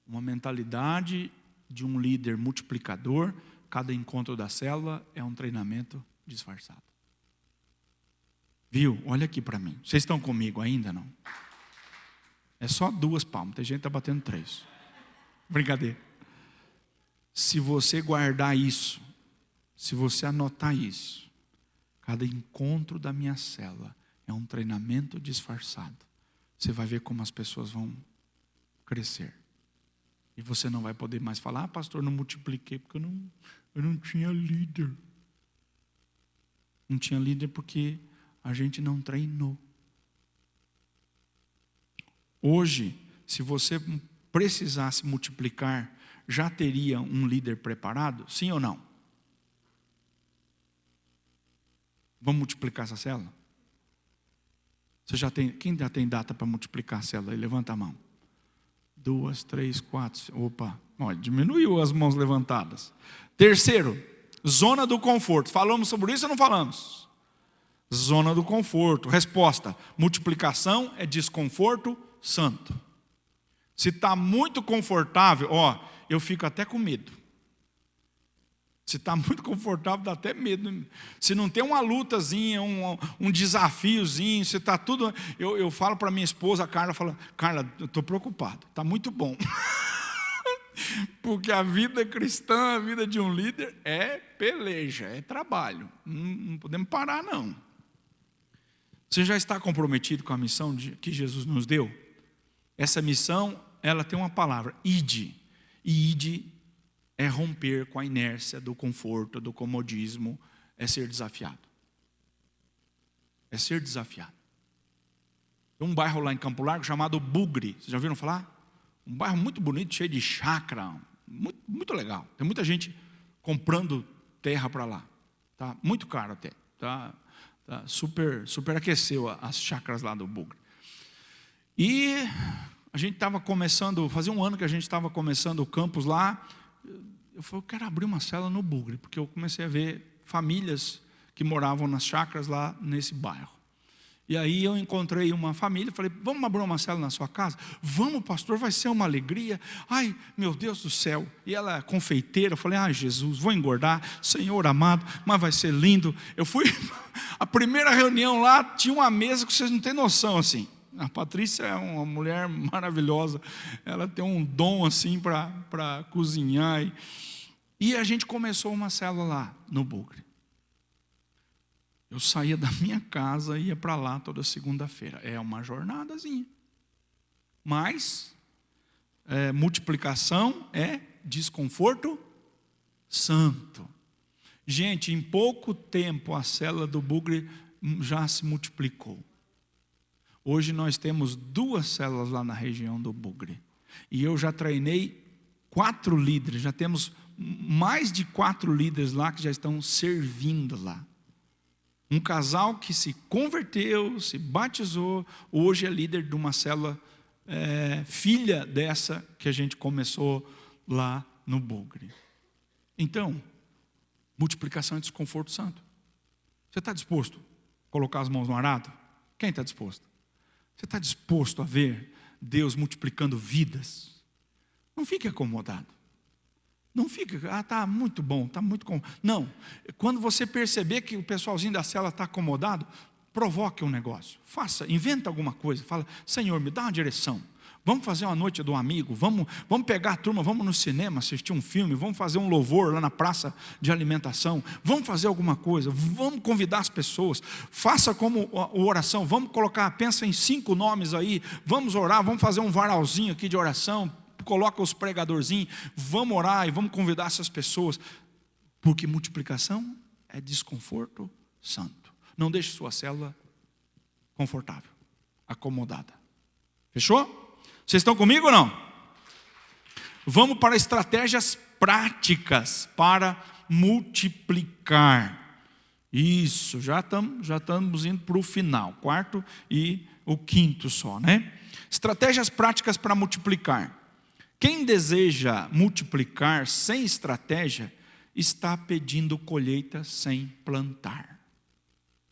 Uma mentalidade de um líder multiplicador cada encontro da célula é um treinamento disfarçado. Viu? Olha aqui para mim. Vocês estão comigo ainda, não? É só 2 palmas, tem gente que está batendo 3. Brincadeira. Se você guardar isso, se você anotar isso, cada encontro da minha célula é um treinamento disfarçado. Você vai ver como as pessoas vão crescer. E você não vai poder mais falar, pastor, não multipliquei porque eu não tinha líder. Não tinha líder porque a gente não treinou. Hoje, se você precisasse multiplicar, já teria um líder preparado? Sim ou não? Vamos multiplicar essa célula? Você já tem, quem já tem data para multiplicar a célula? Levanta a mão. 2, 3, 4. Opa, olha, diminuiu as mãos levantadas. Terceiro, zona do conforto. Falamos sobre isso ou não falamos? Zona do conforto. Resposta: multiplicação é desconforto santo. Se está muito confortável, eu fico até com medo. Se está muito confortável, dá até medo. Se não tem uma lutazinha, um desafiozinho, se está tudo... Eu falo para minha esposa, a Carla, Carla, eu estou preocupado, está muito bom. Porque a vida cristã, a vida de um líder é peleja, é trabalho. Não podemos parar, não. Você já está comprometido com a missão que Jesus nos deu? Essa missão, ela tem uma palavra, ide. E ide é romper com a inércia do conforto, do comodismo, é ser desafiado. É ser desafiado. Tem um bairro lá em Campo Largo chamado Bugre, vocês já ouviram falar? Um bairro muito bonito, cheio de chácara, muito, muito legal. Tem muita gente comprando terra para lá. Tá muito caro até. Tá super aqueceu as chácaras lá do Bugre. E a gente estava começando, fazia um ano que a gente estava começando o campus lá. Eu falei, eu quero abrir uma célula no Bugre, porque eu comecei a ver famílias que moravam nas chácaras lá nesse bairro. E aí eu encontrei uma família, falei, vamos abrir uma célula na sua casa? Vamos, pastor, vai ser uma alegria. Ai, meu Deus do céu. E ela é confeiteira, eu falei, Jesus, vou engordar, Senhor amado, mas vai ser lindo. Eu fui, a primeira reunião lá, tinha uma mesa que vocês não têm noção, assim. A Patrícia é uma mulher maravilhosa, ela tem um dom assim para cozinhar. E a gente começou uma célula lá no Bugre. Eu saía da minha casa e ia para lá toda segunda-feira. É uma jornadazinha. Mas multiplicação é desconforto santo. Gente, em pouco tempo a célula do Bugre já se multiplicou. Hoje nós temos 2 células lá na região do Bugre. E eu já treinei 4 líderes. Já temos mais de 4 líderes lá que já estão servindo lá. Um casal que se converteu, se batizou, hoje é líder de uma célula filha dessa que a gente começou lá no Bugre. Então, multiplicação é desconforto santo. Você está disposto a colocar as mãos no arado? Quem está disposto? Você está disposto a ver Deus multiplicando vidas? Não fique acomodado. Não fique, está muito bom, está muito bom. Não, quando você perceber que o pessoalzinho da célula está acomodado, provoque um negócio. Faça, inventa alguma coisa. Fala, Senhor, me dá uma direção. Vamos fazer uma noite do amigo, vamos pegar a turma, vamos no cinema assistir um filme, vamos fazer um louvor lá na praça de alimentação, vamos fazer alguma coisa, vamos convidar as pessoas, faça como a oração, vamos colocar, pensa em 5 nomes aí, vamos orar, vamos fazer um varalzinho aqui de oração, coloca os pregadorzinhos, vamos orar e vamos convidar essas pessoas, porque multiplicação é desconforto santo. Não deixe sua célula confortável, acomodada. Fechou? Vocês estão comigo ou não? Vamos para estratégias práticas para multiplicar. Isso, já estamos indo para o final, 4º e o 5º só, né? Estratégias práticas para multiplicar. Quem deseja multiplicar sem estratégia, está pedindo colheita sem plantar.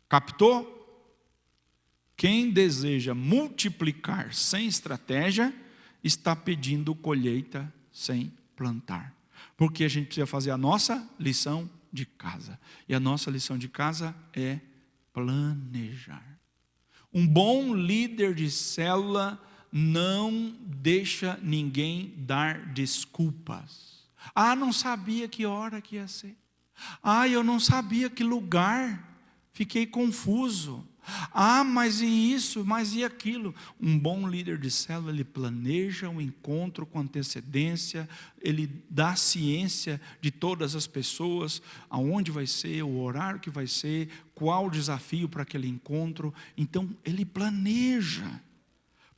Captou? Quem deseja multiplicar sem estratégia, está pedindo colheita sem plantar. Porque a gente precisa fazer a nossa lição de casa. E a nossa lição de casa é planejar. Um bom líder de célula não deixa ninguém dar desculpas. Ah, não sabia que hora que ia ser. Ah, eu não sabia que lugar. Fiquei confuso. Ah, mas e isso, mas e aquilo? Um bom líder de célula, ele planeja um encontro com antecedência, ele dá ciência de todas as pessoas, aonde vai ser, o horário que vai ser, qual o desafio para aquele encontro. Então, ele planeja,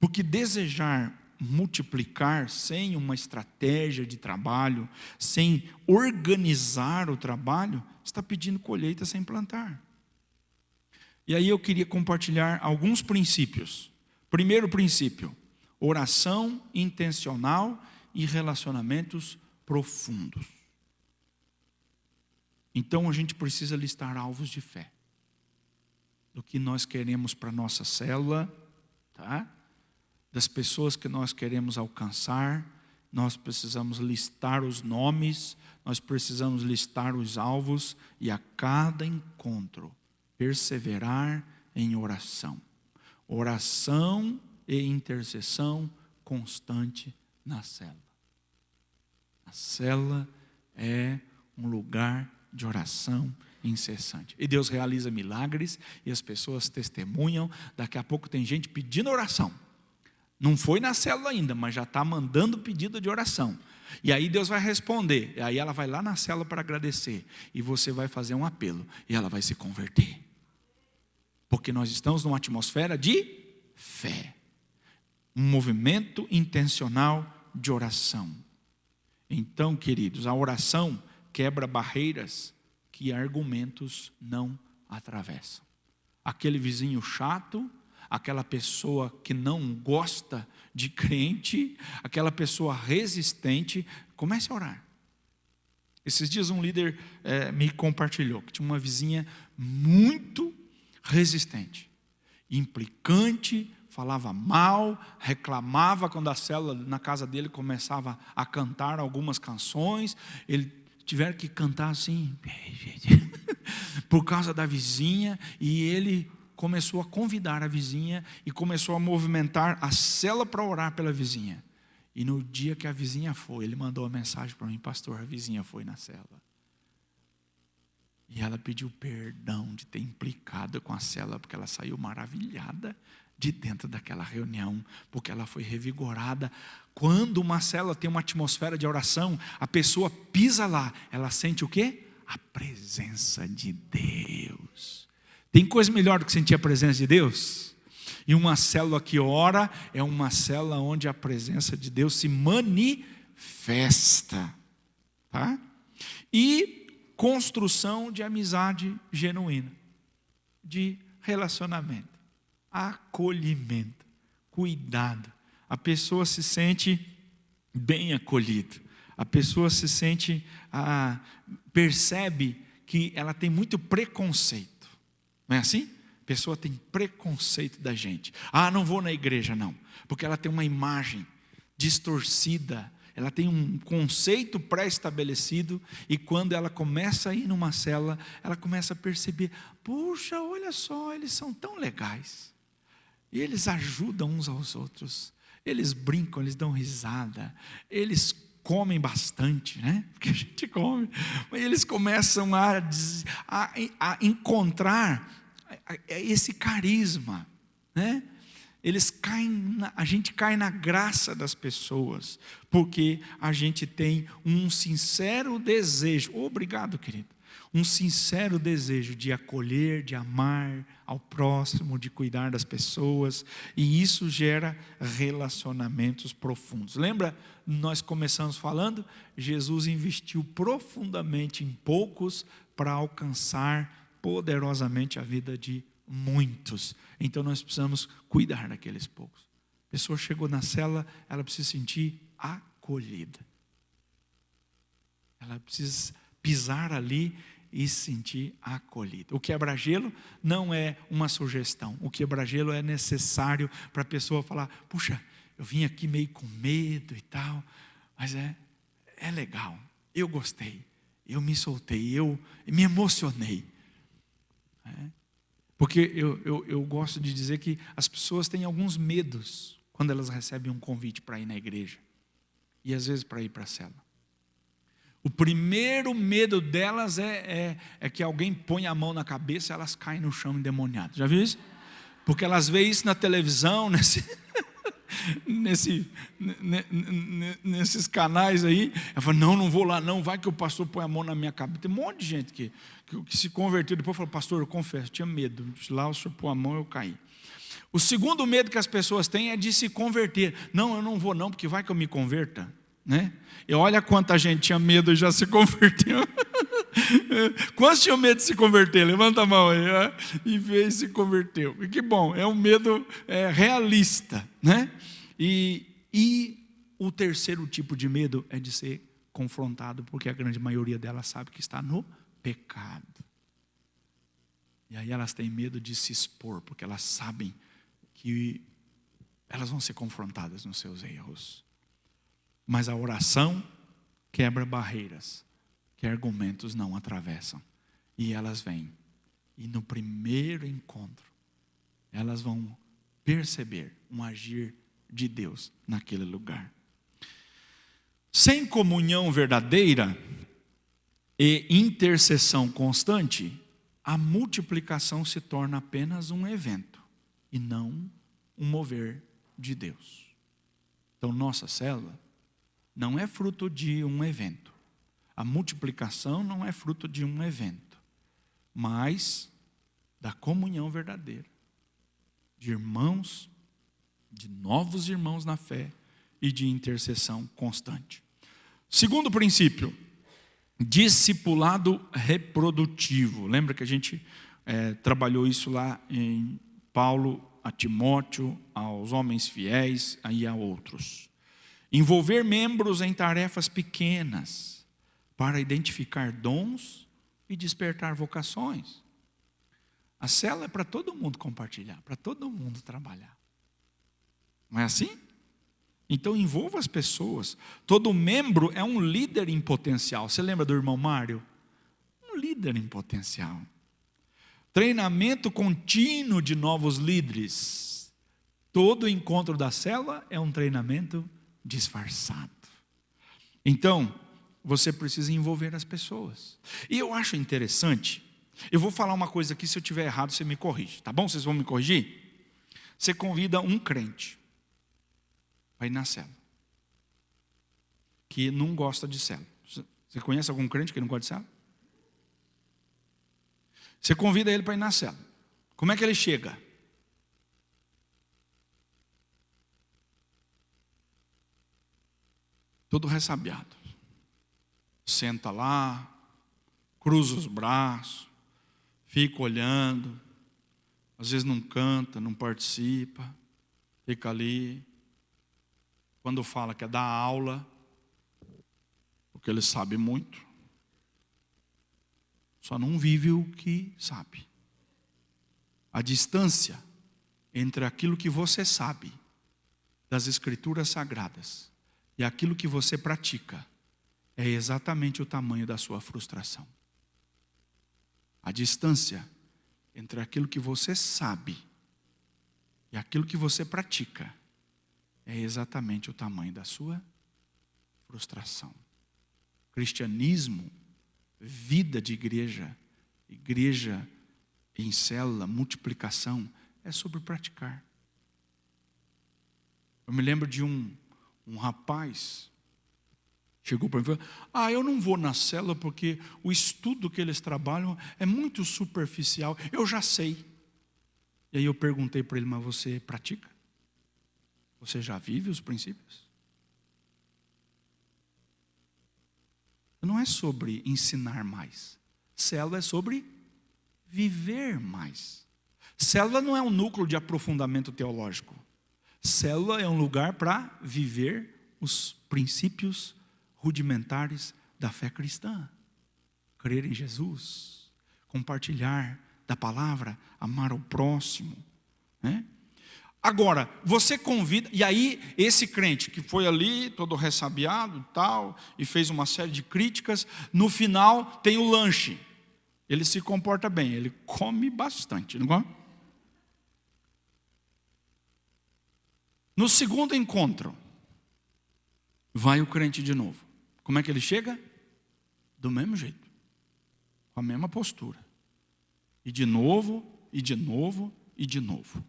porque desejar multiplicar sem uma estratégia de trabalho, sem organizar o trabalho, está pedindo colheita sem plantar. E aí eu queria compartilhar alguns princípios. Primeiro princípio, oração intencional e relacionamentos profundos. Então a gente precisa listar alvos de fé. Do que nós queremos para a nossa célula, tá? Das pessoas que nós queremos alcançar, nós precisamos listar os nomes, nós precisamos listar os alvos e a cada encontro perseverar em oração. Oração e intercessão constante na célula. A célula é um lugar de oração incessante. E Deus realiza milagres e as pessoas testemunham. Daqui a pouco tem gente pedindo oração. Não foi na célula ainda, mas já está mandando pedido de oração. E aí Deus vai responder. E aí ela vai lá na célula para agradecer. E você vai fazer um apelo. E ela vai se converter. Porque nós estamos numa atmosfera de fé. Um movimento intencional de oração. Então, queridos, a oração quebra barreiras que argumentos não atravessam. Aquele vizinho chato, aquela pessoa que não gosta de crente, aquela pessoa resistente, comece a orar. Esses dias um líder me compartilhou que tinha uma vizinha muito resistente, implicante, falava mal, reclamava quando a célula na casa dele começava a cantar algumas canções, ele tiveram que cantar assim, por causa da vizinha, e ele começou a convidar a vizinha e começou a movimentar a célula para orar pela vizinha. E no dia que a vizinha foi, ele mandou uma mensagem para mim: pastor, a vizinha foi na célula. E ela pediu perdão de ter implicado com a célula, porque ela saiu maravilhada de dentro daquela reunião, porque ela foi revigorada. Quando uma célula tem uma atmosfera de oração, a pessoa pisa lá, ela sente o quê? A presença de Deus. Tem coisa melhor do que sentir a presença de Deus? E uma célula que ora é uma célula onde a presença de Deus se manifesta. Tá? E construção de amizade genuína, de relacionamento, acolhimento, cuidado. A pessoa se sente bem acolhida. A pessoa se sente, percebe que ela tem muito preconceito. Não é assim? A pessoa tem preconceito da gente. Ah, não vou na igreja não, porque ela tem uma imagem distorcida, ela tem um conceito pré-estabelecido, e quando ela começa a ir numa célula, ela começa a perceber: puxa, olha só, eles são tão legais, e eles ajudam uns aos outros, eles brincam, eles dão risada, eles comem bastante, né? Porque a gente come, mas eles começam a encontrar esse carisma, né? A gente cai na graça das pessoas, porque a gente tem um sincero desejo, obrigado querido, um sincero desejo de acolher, de amar ao próximo, de cuidar das pessoas, e isso gera relacionamentos profundos. Lembra, nós começamos falando, Jesus investiu profundamente em poucos para alcançar poderosamente a vida de muitos. Então nós precisamos cuidar daqueles poucos. A pessoa chegou na célula, ela precisa se sentir acolhida. Ela precisa pisar ali e se sentir acolhida. O quebra-gelo não é uma sugestão. O quebra-gelo é necessário para a pessoa falar: puxa, eu vim aqui meio com medo e tal, mas é legal. eu gostei, eu me soltei, eu me emocionei. Porque eu gosto de dizer que as pessoas têm alguns medos quando elas recebem um convite para ir na igreja. E às vezes para ir para a célula. O primeiro medo delas é que alguém põe a mão na cabeça e elas caem no chão endemoniadas. Já viu isso? Porque elas veem isso na televisão, nesses canais aí. Ela fala, não vou lá não, vai que o pastor põe a mão na minha cabeça. Tem um monte de gente que se converteu, depois falou, pastor, eu confesso, tinha medo. Lá o senhor pôs a mão, eu caí. O segundo medo que as pessoas têm é de se converter. Não, eu não vou não, porque vai que eu me converta. Né? E olha quanta gente tinha medo e já se converteu. Quantos tinham medo de se converter? Levanta a mão aí. E veio e se converteu. E que bom, é um medo realista. Né? E o terceiro tipo de medo é de ser confrontado, porque a grande maioria delas sabe que está no pecado. E aí elas têm medo de se expor, porque elas sabem que elas vão ser confrontadas nos seus erros. Mas a oração quebra barreiras que argumentos não atravessam. E elas vêm. E no primeiro encontro, elas vão perceber um agir de Deus naquele lugar. Sem comunhão verdadeira e intercessão constante, a multiplicação se torna apenas um evento e não um mover de Deus. Então, nossa célula não é fruto de um evento. A multiplicação não é fruto de um evento, mas da comunhão verdadeira, de irmãos, de novos irmãos na fé e de intercessão constante. Segundo princípio, discipulado reprodutivo. Lembra que a gente trabalhou isso lá em Paulo a Timóteo, aos homens fiéis e a outros. Envolver membros em tarefas pequenas para identificar dons e despertar vocações. A célula é para todo mundo compartilhar, para todo mundo trabalhar. Não é assim? Então envolva as pessoas. Todo membro é um líder em potencial. Você lembra do irmão Mário? Um líder em potencial. Treinamento contínuo de novos líderes. Todo encontro da célula é um treinamento disfarçado. Então, você precisa envolver as pessoas. E eu acho interessante, eu vou falar uma coisa aqui, se eu estiver errado, você me corrige, tá bom? Vocês vão me corrigir? Você convida um crente para ir na célula, que não gosta de célula. Você conhece algum crente que não gosta de célula? Você convida ele para ir na célula. Como é que ele chega? Todo ressabiado. Senta lá, cruza os braços, fica olhando, às vezes não canta, não participa, fica ali. Quando fala que é dar aula, porque ele sabe muito, só não vive o que sabe. A distância entre aquilo que você sabe das Escrituras Sagradas e aquilo que você pratica é exatamente o tamanho da sua frustração. A distância entre aquilo que você sabe e aquilo que você pratica é exatamente o tamanho da sua frustração. Cristianismo, vida de igreja, igreja em célula, multiplicação, é sobre praticar. Eu me lembro de um rapaz, chegou para mim e falou, eu não vou na célula porque o estudo que eles trabalham é muito superficial, eu já sei. E aí eu perguntei para ele, mas você pratica? Você já vive os princípios? Não é sobre ensinar mais. Célula é sobre viver mais. Célula não é um núcleo de aprofundamento teológico. Célula é um lugar para viver os princípios rudimentares da fé cristã. Crer em Jesus, compartilhar da palavra, amar o próximo. Né? Agora, você convida, e aí esse crente que foi ali, todo ressabiado e tal, e fez uma série de críticas, no final tem o lanche. Ele se comporta bem, ele come bastante, não come? No segundo encontro, vai o crente de novo. Como é que ele chega? Do mesmo jeito, com a mesma postura. E de novo, e de novo, e de novo.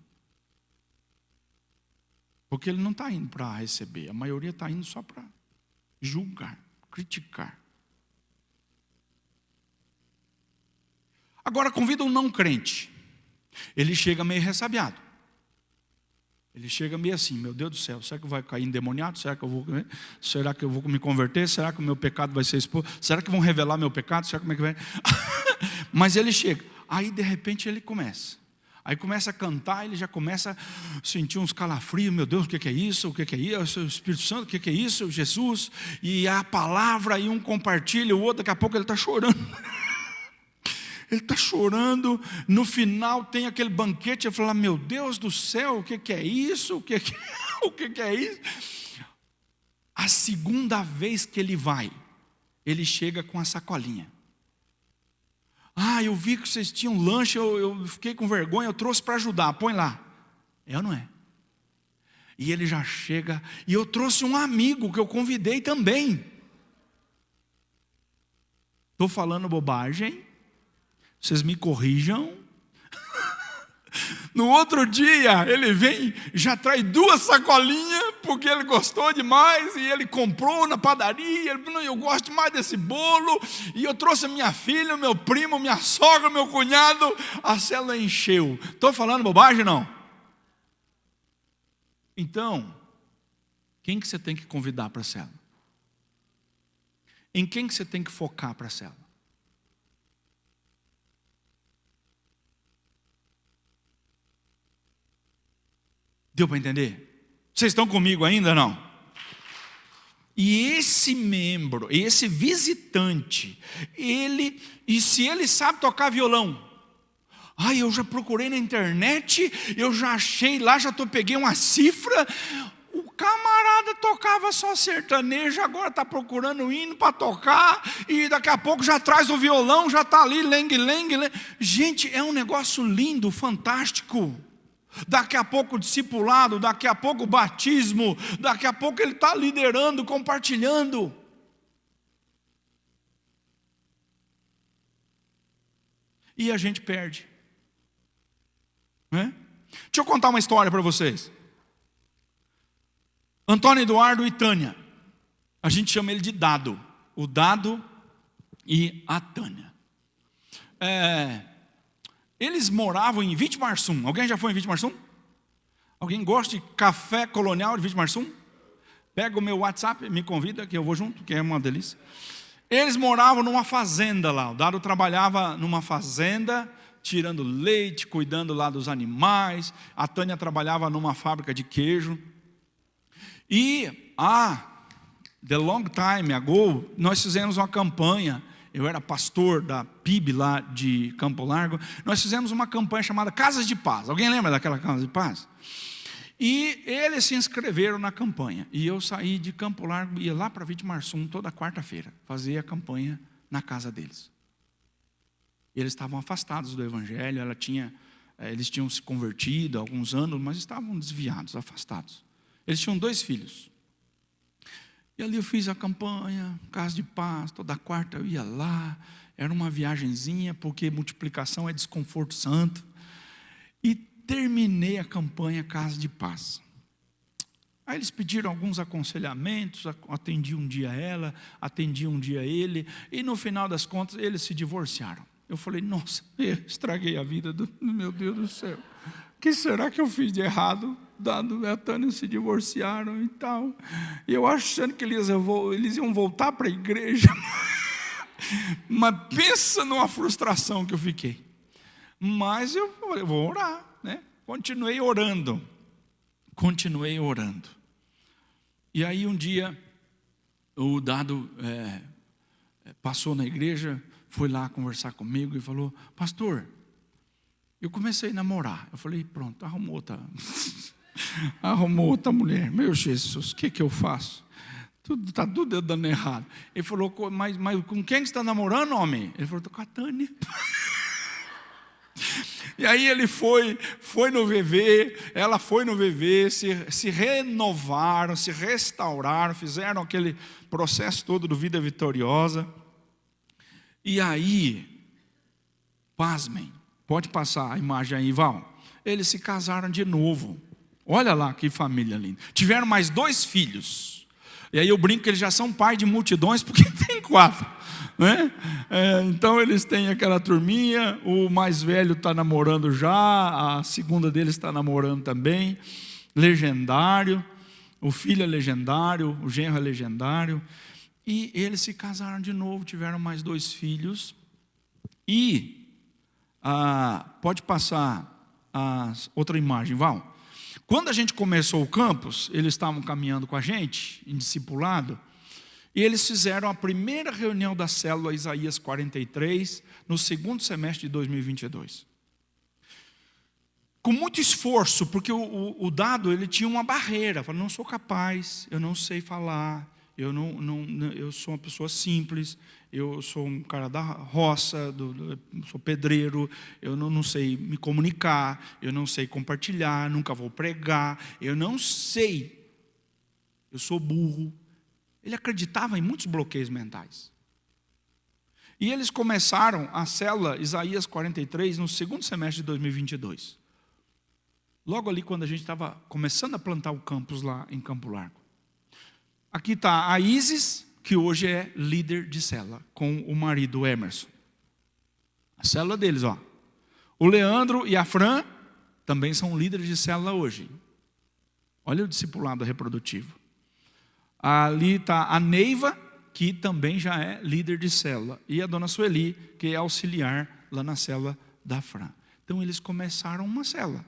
Porque ele não está indo para receber, a maioria está indo só para julgar, criticar. Agora convida um não crente. Ele chega meio ressabiado. Ele chega meio assim, meu Deus do céu, será que vai cair endemoniado? Será que eu vou me converter? Será que o meu pecado vai ser exposto? Será que vão revelar meu pecado? Será como é que vai? Mas ele chega. Aí de repente ele começa. Aí começa a cantar, ele já começa a sentir uns calafrios. Meu Deus, o que é isso? O que é isso? O Espírito Santo, o que é isso? Jesus. E a palavra, e um compartilha, o outro, daqui a pouco ele está chorando. Ele está chorando, no final tem aquele banquete, ele fala, meu Deus do céu, o que é isso? O que é isso? A segunda vez que ele vai, ele chega com a sacolinha. Eu vi que vocês tinham lanche, eu fiquei com vergonha, eu trouxe para ajudar, põe lá. É ou não é? E ele já chega, e eu trouxe um amigo que eu convidei também. Estou falando bobagem? Vocês me corrijam. No outro dia, ele vem, já traz 2 sacolinhas, porque ele gostou demais, e ele comprou na padaria, ele falou, eu gosto demais desse bolo, e eu trouxe a minha filha, meu primo, minha sogra, meu cunhado, a célula encheu. Estou falando bobagem, não? Então, quem que você tem que convidar para a célula? Em quem que você tem que focar para a célula? Deu para entender? Vocês estão comigo ainda, não? E esse membro, esse visitante, e se ele sabe tocar violão, eu já procurei na internet, eu já achei lá, peguei uma cifra, o camarada tocava só sertanejo, agora está procurando hino para tocar, e daqui a pouco já traz o violão, já está ali, lengue. Gente, é um negócio lindo, fantástico. Daqui a pouco o discipulado, daqui a pouco o batismo, daqui a pouco ele está liderando, compartilhando. E a gente perde. Deixa eu contar uma história para vocês. Antônio Eduardo e Tânia, a gente chama ele de Dado. O Dado e a Tânia. Eles moravam em Vitimarsum. Alguém já foi em Vitimarsum? Alguém gosta de café colonial de Vitimarsum? Pega o meu WhatsApp, me convida que eu vou junto, que é uma delícia. Eles moravam numa fazenda lá. O Dado trabalhava numa fazenda, tirando leite, cuidando lá dos animais. A Tânia trabalhava numa fábrica de queijo. E, the long time ago, nós fizemos uma campanha. Eu era pastor da PIB lá de Campo Largo. Nós fizemos uma campanha chamada Casas de Paz. Alguém lembra daquela Casa de Paz? E eles se inscreveram na campanha. E eu saí de Campo Largo e ia lá para Vitimarsum toda quarta-feira. Fazia a campanha na casa deles. E eles estavam afastados do Evangelho. Eles tinham se convertido há alguns anos, mas estavam desviados, afastados. Eles tinham 2 filhos. E ali eu fiz a campanha, Casa de Paz, toda quarta eu ia lá, era uma viagenzinha, porque multiplicação é desconforto santo. E terminei a campanha Casa de Paz. Aí eles pediram alguns aconselhamentos, atendi um dia ela, atendi um dia ele, e no final das contas eles se divorciaram. Eu falei, nossa, eu estraguei a vida do meu Deus do céu. O que será que eu fiz de errado? Dado a Tânia se divorciaram e tal. E eu achando que eles iam voltar para a igreja. Mas pensa numa frustração que eu fiquei. Mas eu vou orar, né? Continuei orando. E aí um dia, o Dado passou na igreja, foi lá conversar comigo e falou, pastor, eu comecei a namorar. Eu falei, pronto, arrumou, tá? Arrumou outra mulher. Meu Jesus, o que eu faço? Está tudo dando errado. Ele falou, mas com quem você está namorando, homem? Ele falou, estou com a Tânia. E aí ele foi no VV, ela foi no VV, se renovaram, se restauraram, fizeram aquele processo todo do Vida Vitoriosa. E aí, pasmem, pode passar a imagem aí, Val. Eles se casaram de novo. Olha lá que família linda. Tiveram mais 2 filhos. E aí eu brinco que eles já são pai de multidões, porque tem 4. Né? Então eles têm aquela turminha. O mais velho está namorando já. A segunda deles está namorando também. Legendário. O filho é legendário. O genro é legendário. E eles se casaram de novo. Tiveram mais 2 filhos. E pode passar outra imagem, Val. Quando a gente começou o campus, eles estavam caminhando com a gente, em discipulado, e eles fizeram a primeira reunião da célula Isaías 43, no segundo semestre de 2022. Com muito esforço, porque o dado ele tinha uma barreira, falou, não sou capaz, eu não sei falar, eu sou uma pessoa simples, eu sou um cara da roça, sou pedreiro, eu não sei me comunicar, eu não sei compartilhar, nunca vou pregar, eu não sei, eu sou burro. Ele acreditava em muitos bloqueios mentais. E eles começaram a célula Isaías 43 no segundo semestre de 2022. Logo ali quando a gente estava começando a plantar o campus lá em Campo Largo. Aqui está a Isis, que hoje é líder de célula, com o marido Emerson. A célula deles, ó. O Leandro e a Fran também são líderes de célula hoje. Olha o discipulado reprodutivo. Ali está a Neiva, que também já é líder de célula. E a dona Sueli, que é auxiliar lá na célula da Fran. Então eles começaram uma célula.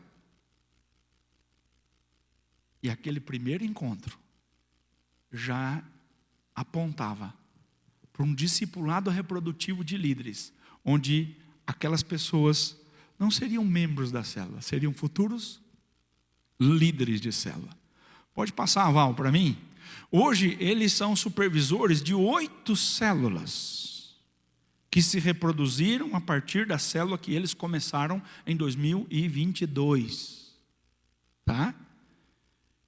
E aquele primeiro encontro já apontava para um discipulado reprodutivo de líderes, onde aquelas pessoas não seriam membros da célula, seriam futuros líderes de célula. Pode passar, Val, para mim? Hoje eles são supervisores de 8 células que se reproduziram a partir da célula que eles começaram em 2022. Tá?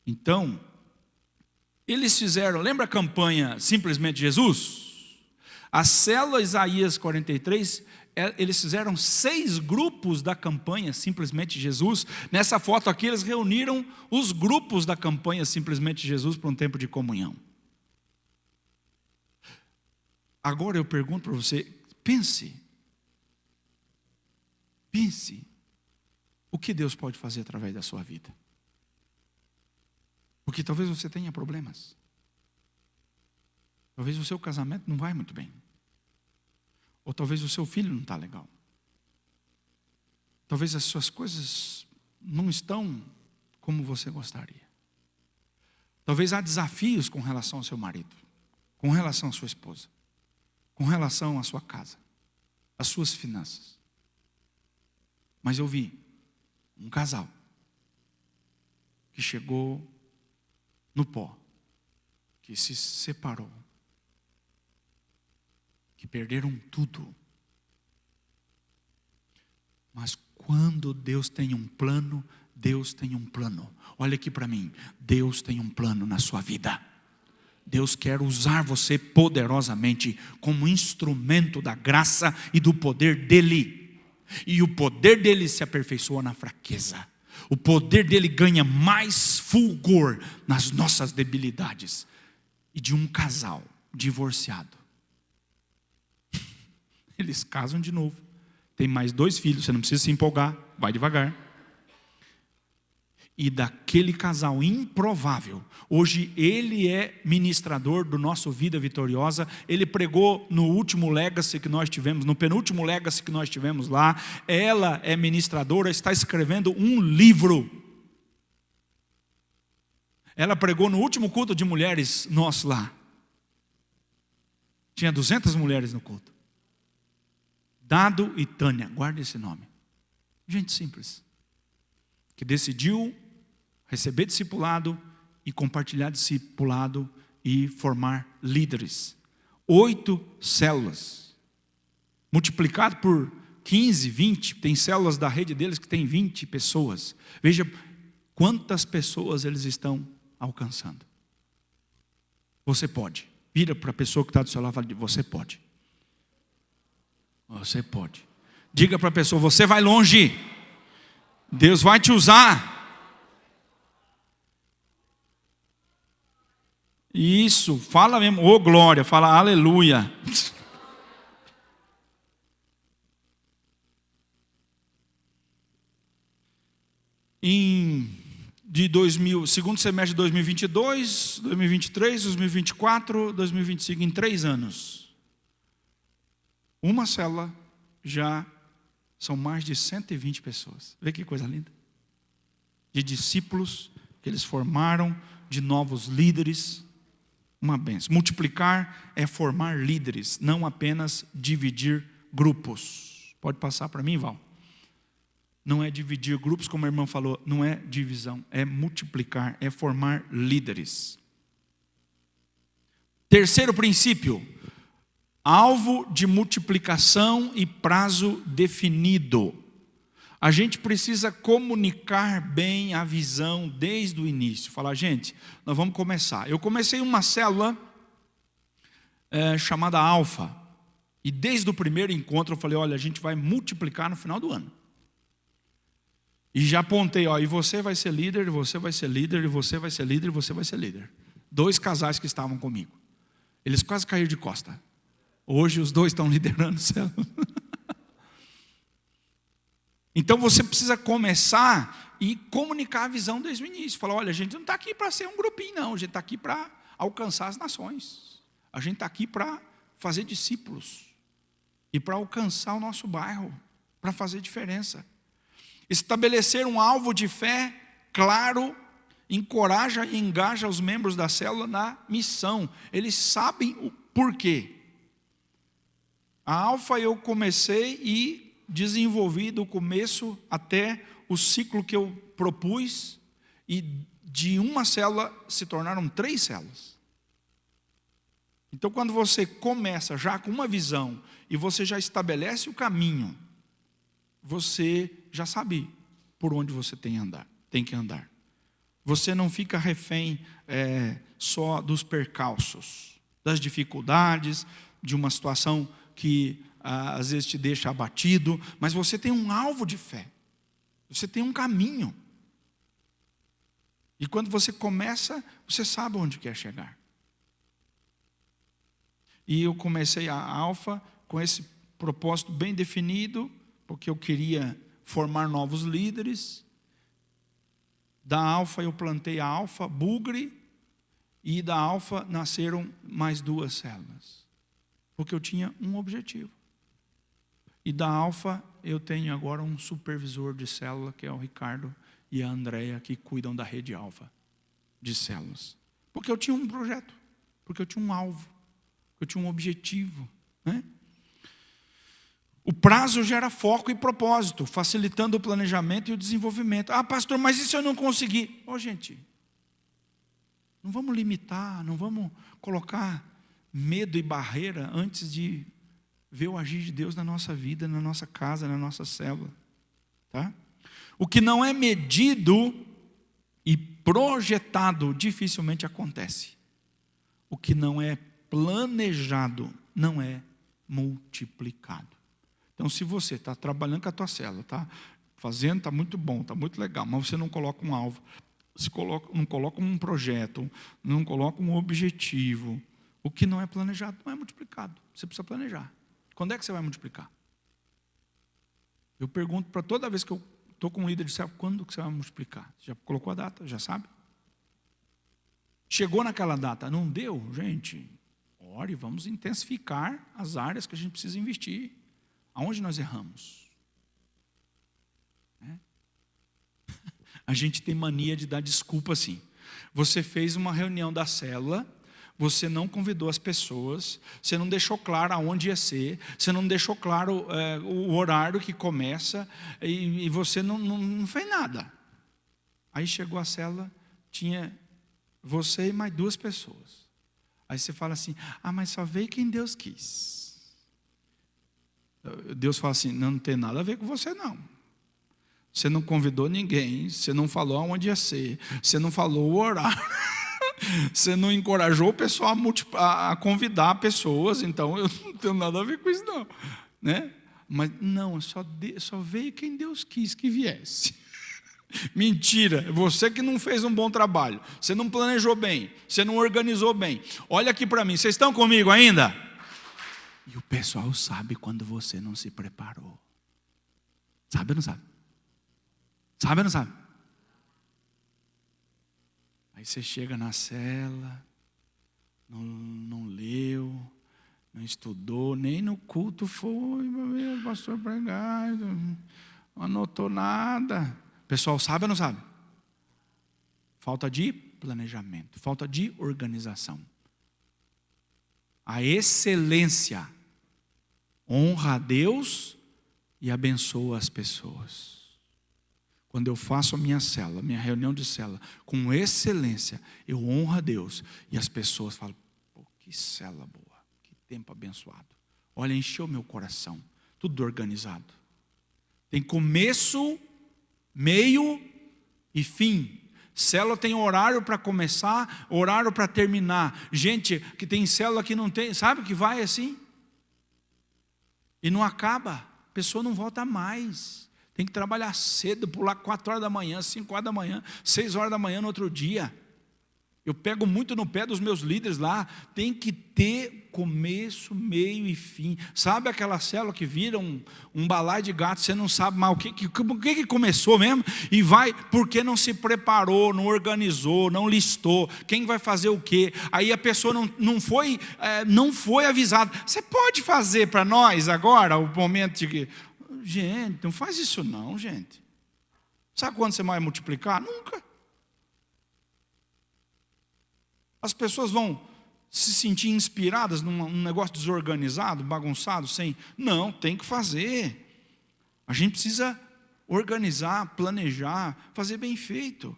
Então, eles fizeram, lembra a campanha Simplesmente Jesus? A célula Isaías 43, eles fizeram 6 grupos da campanha Simplesmente Jesus. Nessa foto aqui eles reuniram os grupos da campanha Simplesmente Jesus para um tempo de comunhão. Agora eu pergunto para você, pense o que Deus pode fazer através da sua vida. Porque talvez você tenha problemas. Talvez o seu casamento não vai muito bem. Ou talvez o seu filho não está legal. Talvez as suas coisas não estão como você gostaria. Talvez há desafios com relação ao seu marido, com relação à sua esposa, com relação à sua casa, às suas finanças. Mas eu vi um casal que chegou no pó, que se separou, que perderam tudo. Mas quando Deus tem um plano, Deus tem um plano. Olha aqui para mim, Deus tem um plano na sua vida. Deus quer usar você poderosamente como instrumento da graça e do poder dEle. E o poder dEle se aperfeiçoa na fraqueza. O poder dEle ganha mais fulgor nas nossas debilidades. E de um casal divorciado, eles casam de novo. Tem mais 2 filhos, você não precisa se empolgar, vai devagar. E daquele casal improvável, hoje ele é ministrador do nosso Vida Vitoriosa. Ele pregou no último Legacy que nós tivemos, no penúltimo Legacy que nós tivemos lá. Ela é ministradora, está escrevendo um livro. Ela pregou no último culto de mulheres nosso lá. Tinha 200 mulheres no culto. Dado e Tânia, guarda esse nome. Gente simples, que decidiu receber discipulado e compartilhar discipulado e formar líderes. 8 células. Multiplicado por 15, 20, tem células da rede deles que tem 20 pessoas. Veja quantas pessoas eles estão alcançando. Você pode. Vira para a pessoa que está do seu lado e fala: você pode. Você pode. Diga para a pessoa: você vai longe. Deus vai te usar. Isso, fala mesmo, ô glória, fala aleluia. Segundo semestre de 2022, 2023, 2024, 2025, em 3 anos, uma célula já são mais de 120 pessoas. Vê que coisa linda. De discípulos que eles formaram, de novos líderes. Uma bênção. Multiplicar é formar líderes, não apenas dividir grupos. Pode passar para mim, Val? Não é dividir grupos, como a irmã falou, não é divisão, é multiplicar, é formar líderes. Terceiro princípio: alvo de multiplicação e prazo definido. A gente precisa comunicar bem a visão desde o início. Falar: gente, nós vamos começar. Eu comecei uma célula chamada Alfa. E desde o primeiro encontro eu falei: olha, a gente vai multiplicar no final do ano. E já apontei: ó, e você vai ser líder, e você vai ser líder, e você vai ser líder, e você vai ser líder. 2 casais que estavam comigo. Eles quase caíram de costa. Hoje os 2 estão liderando célula. Então você precisa começar e comunicar a visão desde o início. Falar: olha, a gente não está aqui para ser um grupinho, não. A gente está aqui para alcançar as nações. A gente está aqui para fazer discípulos. E para alcançar o nosso bairro. Para fazer diferença. Estabelecer um alvo de fé claro, encoraja e engaja os membros da célula na missão. Eles sabem o porquê. A Alfa eu comecei e desenvolvi do começo até o ciclo que eu propus, e de uma célula se tornaram 3 células. Então, quando você começa já com uma visão e você já estabelece o caminho, você já sabe por onde você tem que andar. Você não fica refém só dos percalços, das dificuldades, de uma situação que às vezes te deixa abatido, mas você tem um alvo de fé, você tem um caminho. E quando você começa, você sabe onde quer chegar. E eu comecei a Alfa com esse propósito bem definido, porque eu queria formar novos líderes. Da Alfa eu plantei a Alfa Bugre, e da Alfa nasceram mais 2 células, porque eu tinha um objetivo. E da Alfa eu tenho agora um supervisor de célula, que é o Ricardo e a Andréia, que cuidam da rede Alfa de células. Porque eu tinha um projeto, porque eu tinha um alvo, eu tinha um objetivo, né? O prazo gera foco e propósito, facilitando o planejamento e o desenvolvimento. Ah, pastor, mas e se eu não conseguir? Gente, não vamos limitar, não vamos colocar medo e barreira antes de ver o agir de Deus na nossa vida, na nossa casa, na nossa célula. Tá? O que não é medido e projetado dificilmente acontece. O que não é planejado não é multiplicado. Então, se você está trabalhando com a tua célula, está fazendo, está muito bom, está muito legal, mas você não coloca um alvo, não coloca um projeto, não coloca um objetivo, o que não é planejado não é multiplicado. Você precisa planejar. Quando é que você vai multiplicar? Eu pergunto para toda vez que eu estou com um líder de célula: quando que você vai multiplicar? Já colocou a data? Já sabe? Chegou naquela data, não deu? Gente, ore, vamos intensificar as áreas que a gente precisa investir. Aonde nós erramos? A gente tem mania de dar desculpa assim. Você fez uma reunião da célula, você não convidou as pessoas, você não deixou claro aonde ia ser, você não deixou claro o horário que começa, e você não fez nada. Aí chegou a célula, tinha você e mais 2 pessoas. Aí você fala assim, mas só veio quem Deus quis. Deus fala assim, não tem nada a ver com você não. Você não convidou ninguém, você não falou aonde ia ser, você não falou o horário, você não encorajou o pessoal a convidar pessoas, então eu não tenho nada a ver com isso não. Né? Mas não, só veio quem Deus quis que viesse. Mentira, você que não fez um bom trabalho, você não planejou bem, você não organizou bem. Olha aqui para mim, vocês estão comigo ainda? E o pessoal sabe quando você não se preparou. Sabe ou não sabe? Sabe ou não sabe? Aí você chega na cela, não leu, não estudou, nem no culto foi, o pastor pregar, não anotou nada. O pessoal sabe ou não sabe? Falta de planejamento, falta de organização. A excelência honra a Deus e abençoa as pessoas. Quando eu faço a minha célula, minha reunião de célula, com excelência, eu honro a Deus. E as pessoas falam, que célula boa, que tempo abençoado. Olha, encheu meu coração, tudo organizado. Tem começo, meio e fim. Célula tem horário para começar, horário para terminar. Gente que tem célula que não tem, sabe que vai assim? E não acaba, a pessoa não volta mais. Tem que trabalhar cedo, pular 4 horas da manhã, 5 horas da manhã, 6 horas da manhã no outro dia. Eu pego muito no pé dos meus líderes lá. Tem que ter começo, meio e fim. Sabe aquela célula que vira um balaio de gato, você não sabe mais o que começou mesmo? E vai, porque não se preparou, não organizou, não listou. Quem vai fazer o quê? Aí a pessoa não foi avisada. Você pode fazer para nós agora o momento de que... Gente, não faz isso não, gente. Sabe quando você vai multiplicar? Nunca. As pessoas vão se sentir inspiradas num negócio desorganizado, bagunçado, sem... Não, tem que fazer. A gente precisa organizar, planejar, fazer bem feito.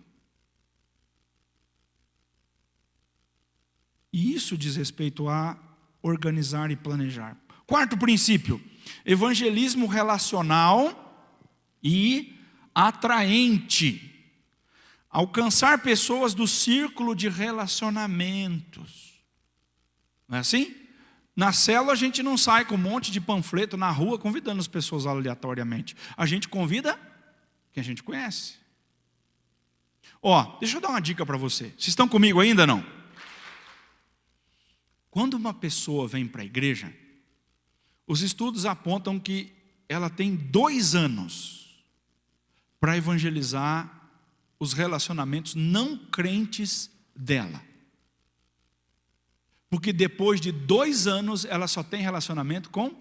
E isso diz respeito a organizar e planejar. 4º princípio. Evangelismo relacional e atraente. Alcançar pessoas do círculo de relacionamentos. Não é assim? Na célula a gente não sai com um monte de panfleto na rua convidando as pessoas aleatoriamente. A gente convida quem a gente conhece. Deixa eu dar uma dica para você. Vocês estão comigo ainda não? Quando uma pessoa vem para a igreja, os estudos apontam que ela tem 2 anos para evangelizar os relacionamentos não crentes dela. Porque depois de 2 anos ela só tem relacionamento com...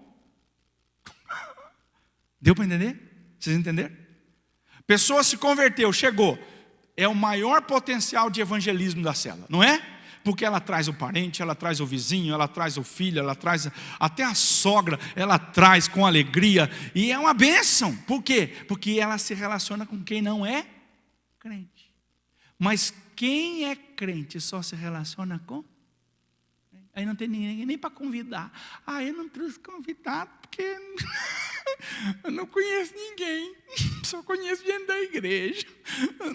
Deu para entender? Vocês entenderam? Pessoa se converteu, chegou. É o maior potencial de evangelismo da célula, não é? Porque ela traz o parente, ela traz o vizinho, ela traz o filho, ela traz até a sogra, ela traz com alegria. E é uma bênção. Por quê? Porque ela se relaciona com quem não é crente. Mas quem é crente só se relaciona com... Aí não tem ninguém nem para convidar. Eu não trouxe convidado porque eu não conheço ninguém. Só conheço gente da igreja.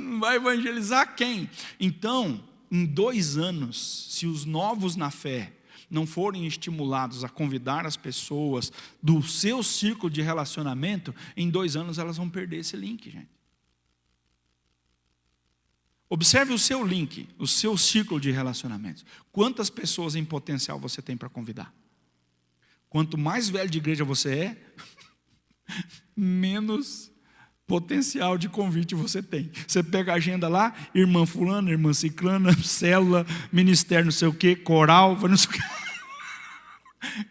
Não vai evangelizar quem? Então... Em 2 anos, se os novos na fé não forem estimulados a convidar as pessoas do seu círculo de relacionamento, em 2 anos elas vão perder esse link, gente. Observe o seu link, o seu círculo de relacionamentos. Quantas pessoas em potencial você tem para convidar? Quanto mais velho de igreja você é, menos potencial de convite você tem. Você pega a agenda lá, irmã fulana, irmã ciclana, célula, ministério não sei o que, coral, não sei o que.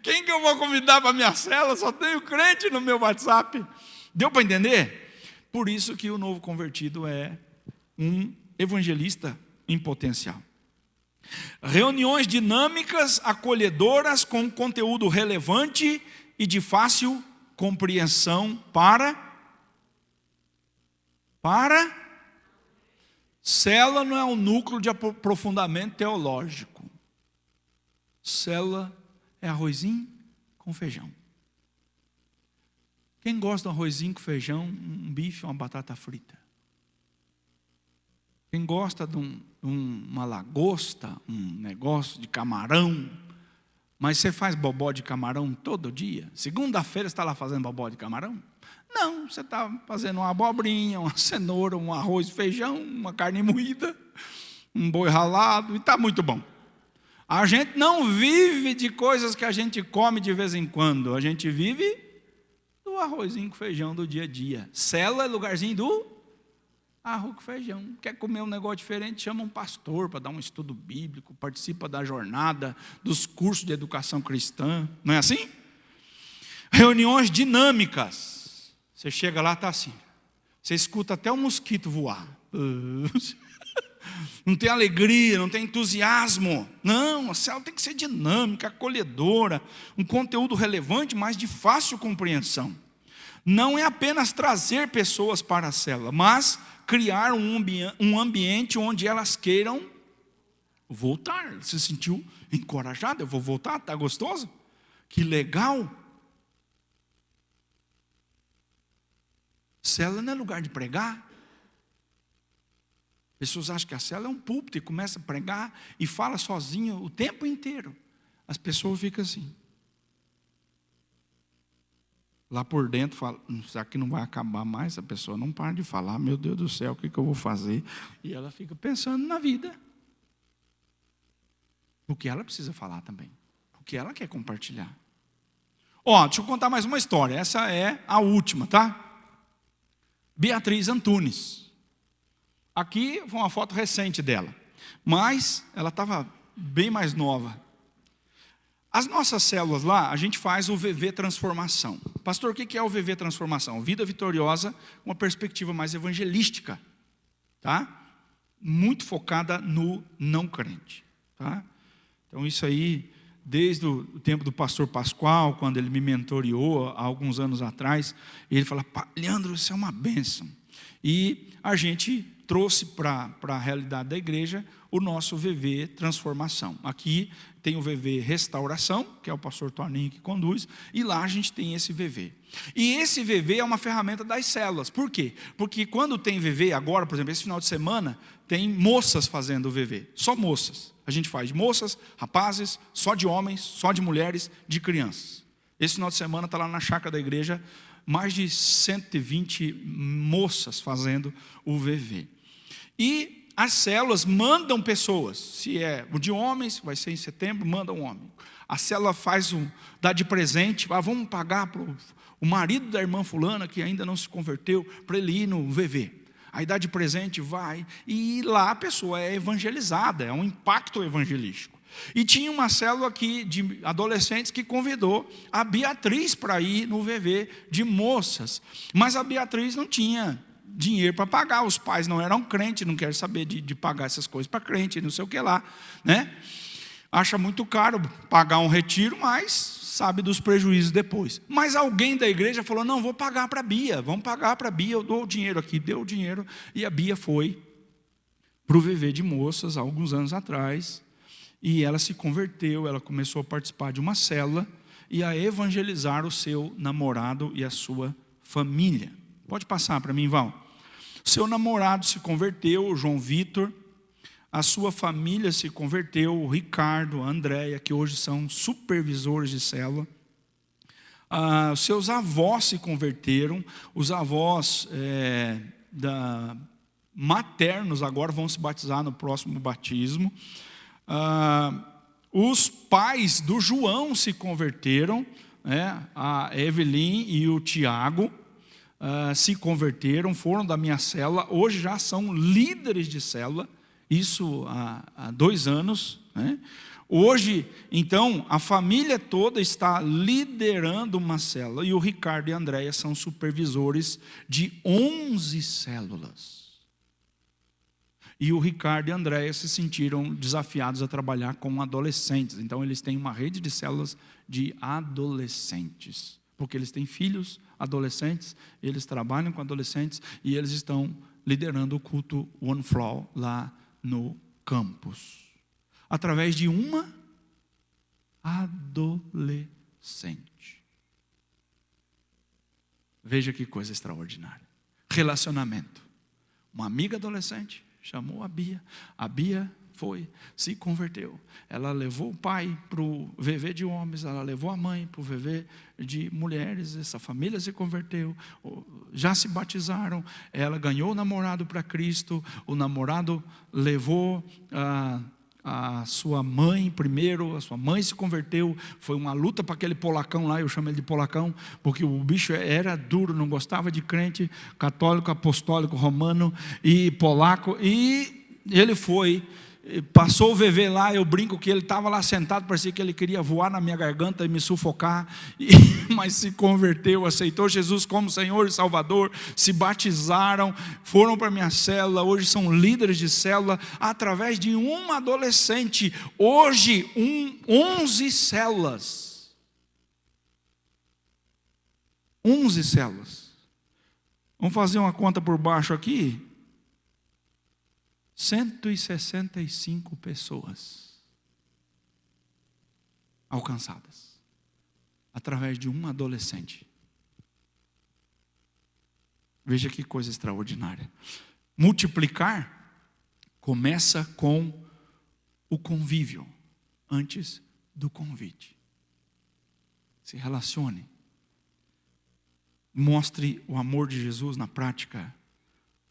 Quem que eu vou convidar para a minha célula? Só tenho crente no meu WhatsApp. Deu para entender? Por isso que o novo convertido é um evangelista em potencial. Reuniões dinâmicas, acolhedoras, com conteúdo relevante e de fácil compreensão para Célula não é um núcleo de aprofundamento teológico. Célula é arrozinho com feijão. Quem gosta de arrozinho com feijão, um bife, uma batata frita? Quem gosta de uma lagosta, um negócio de camarão, mas você faz bobó de camarão todo dia? Segunda-feira você está lá fazendo bobó de camarão? Não, você está fazendo uma abobrinha, uma cenoura, um arroz, feijão, uma carne moída, um boi ralado, e está muito bom. A gente não vive de coisas que a gente come de vez em quando, a gente vive do arrozinho com feijão do dia a dia. Célula é lugarzinho do arroz com feijão. Quer comer um negócio diferente, chama um pastor para dar um estudo bíblico, participa da jornada, dos cursos de educação cristã, não é assim? Reuniões dinâmicas. Você chega lá, está assim. Você escuta até um mosquito voar. Não tem alegria, não tem entusiasmo. Não, a célula tem que ser dinâmica, acolhedora, um conteúdo relevante, mas de fácil compreensão. Não é apenas trazer pessoas para a célula, mas criar um ambiente onde elas queiram voltar. Se sentiu encorajado? Eu vou voltar, está gostoso? Que legal! Célula não é lugar de pregar. Pessoas acham que a célula é um púlpito e começa a pregar e fala sozinho o tempo inteiro. As pessoas ficam assim. Lá por dentro fala, será que não vai acabar mais? A pessoa não para de falar, meu Deus do céu, o que eu vou fazer? E ela fica pensando na vida. O que ela precisa falar também. O que ela quer compartilhar. Deixa eu contar mais uma história. Essa é a última, tá? Beatriz Antunes. Aqui foi uma foto recente dela. Mas ela estava bem mais nova. As nossas células lá, a gente faz o VV Transformação. Pastor, o que é o VV Transformação? Vida vitoriosa, uma perspectiva mais evangelística. Tá? Muito focada no não crente. Tá? Então isso aí, desde o tempo do pastor Pascoal, quando ele me mentoreou há alguns anos atrás, ele fala, Leandro, isso é uma bênção. E a gente trouxe para a realidade da igreja o nosso VV Transformação. Aqui tem o VV Restauração, que é o pastor Toninho que conduz, e lá a gente tem esse VV. E esse VV é uma ferramenta das células. Por quê? Porque quando tem VV, agora, por exemplo, esse final de semana, tem moças fazendo o VV, só moças. A gente faz de moças, rapazes, só de homens, só de mulheres, de crianças. Esse final de semana está lá na chácara da igreja, mais de 120 moças fazendo o VV. E as células mandam pessoas, se é o de homens, vai ser em setembro, manda um homem. A célula dá de presente, vamos pagar para o marido da irmã fulana, que ainda não se converteu, para ele ir no VV. Aí dá de presente, vai, e lá a pessoa é evangelizada, é um impacto evangelístico. E tinha uma célula aqui de adolescentes que convidou a Beatriz para ir no VV de moças. Mas a Beatriz não tinha dinheiro para pagar, os pais não eram crentes, não querem saber de pagar essas coisas para crente, não sei o que lá, né? Acha muito caro pagar um retiro, mas sabe dos prejuízos depois. Mas alguém da igreja falou, não, vou pagar para a Bia, vamos pagar para a Bia, eu dou o dinheiro aqui, deu o dinheiro, e a Bia foi para o VV de moças há alguns anos atrás, e ela se converteu, ela começou a participar de uma célula e a evangelizar o seu namorado e a sua família. Pode passar para mim, Val. O seu namorado se converteu, o João Vitor, a sua família se converteu, o Ricardo, a Andréia, que hoje são supervisores de célula. Os seus avós se converteram, os avós maternos agora vão se batizar no próximo batismo. Os pais do João se converteram, né? A Evelyn e o Tiago se converteram, foram da minha célula, hoje já são líderes de célula, isso há 2 anos, né? Hoje, então, a família toda está liderando uma célula, e o Ricardo e a Andréia são supervisores de 11 células. E o Ricardo e a Andréia se sentiram desafiados a trabalhar com adolescentes. Então, eles têm uma rede de células de adolescentes. Porque eles têm filhos adolescentes, eles trabalham com adolescentes e eles estão liderando o culto One Flow lá no campus, através de uma adolescente. Veja que coisa extraordinária. Relacionamento. Uma amiga adolescente chamou a Bia. A Bia foi, se converteu. Ela levou o pai para o VV de homens, ela levou a mãe para o VV de mulheres. Essa família se converteu, já se batizaram. Ela ganhou o namorado para Cristo. O namorado levou a sua mãe primeiro, a sua mãe se converteu. Foi uma luta para aquele polacão lá, eu chamo ele de polacão, porque o bicho era duro, não gostava de crente católico, apostólico, romano e polaco. E ele foi, passou o VV lá. Eu brinco que ele estava lá sentado, parecia que ele queria voar na minha garganta e me sufocar, mas se converteu, aceitou Jesus como Senhor e Salvador, se batizaram, foram para a minha célula, hoje são líderes de célula, através de uma adolescente. Hoje, 11 células. 11 células. Vamos fazer uma conta por baixo aqui. 165 pessoas alcançadas através de uma adolescente. Veja que coisa extraordinária. Multiplicar começa com o convívio antes do convite. Se relacione. Mostre o amor de Jesus na prática.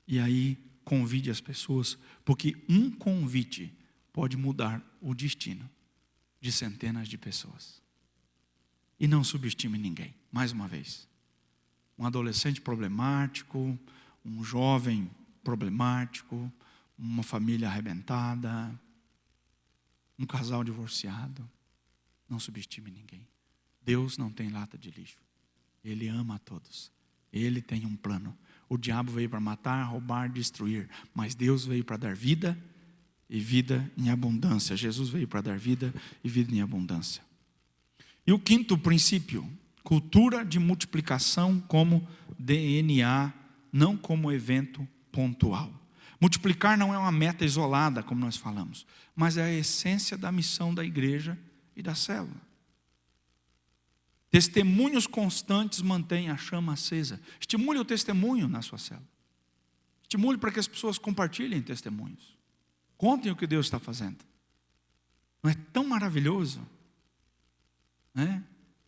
E aí convide as pessoas, porque um convite pode mudar o destino de centenas de pessoas. E não subestime ninguém. Mais uma vez, um adolescente problemático, um jovem problemático, uma família arrebentada, um casal divorciado, não subestime ninguém. Deus não tem lata de lixo. Ele ama a todos. Ele tem um plano. O diabo veio para matar, roubar, destruir, mas Deus veio para dar vida e vida em abundância. Jesus veio para dar vida e vida em abundância. E o quinto princípio, cultura de multiplicação como DNA, não como evento pontual. Multiplicar não é uma meta isolada, como nós falamos, mas é a essência da missão da igreja e da célula. Testemunhos constantes mantêm a chama acesa. Estimule o testemunho na sua célula. Estimule para que as pessoas compartilhem testemunhos. Contem o que Deus está fazendo. Não é tão maravilhoso? Né?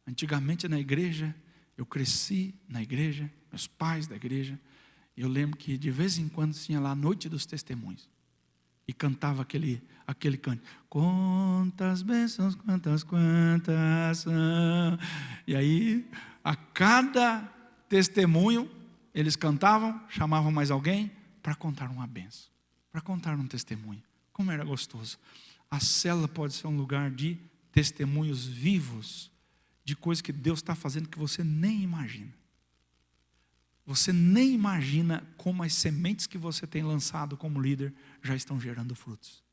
Antigamente na igreja, eu cresci na igreja, meus pais da igreja, e eu lembro que de vez em quando tinha lá a noite dos testemunhos. E cantava aquele canto. Quantas bênçãos, quantas são. E aí, a cada testemunho, eles cantavam, chamavam mais alguém para contar uma bênção, para contar um testemunho. Como era gostoso. A célula pode ser um lugar de testemunhos vivos, de coisas que Deus está fazendo que você nem imagina. Você nem imagina como as sementes que você tem lançado como líder já estão gerando frutos.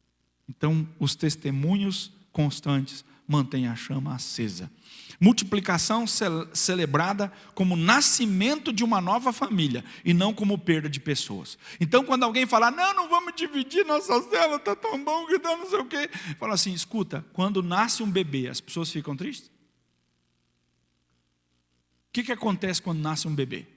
Então, os testemunhos constantes mantêm a chama acesa. Multiplicação celebrada como nascimento de uma nova família e não como perda de pessoas. Então, quando alguém falar, não vamos dividir nossa célula, está tão bom que dá não sei o quê. Fala assim, escuta, quando nasce um bebê, as pessoas ficam tristes? O que acontece quando nasce um bebê?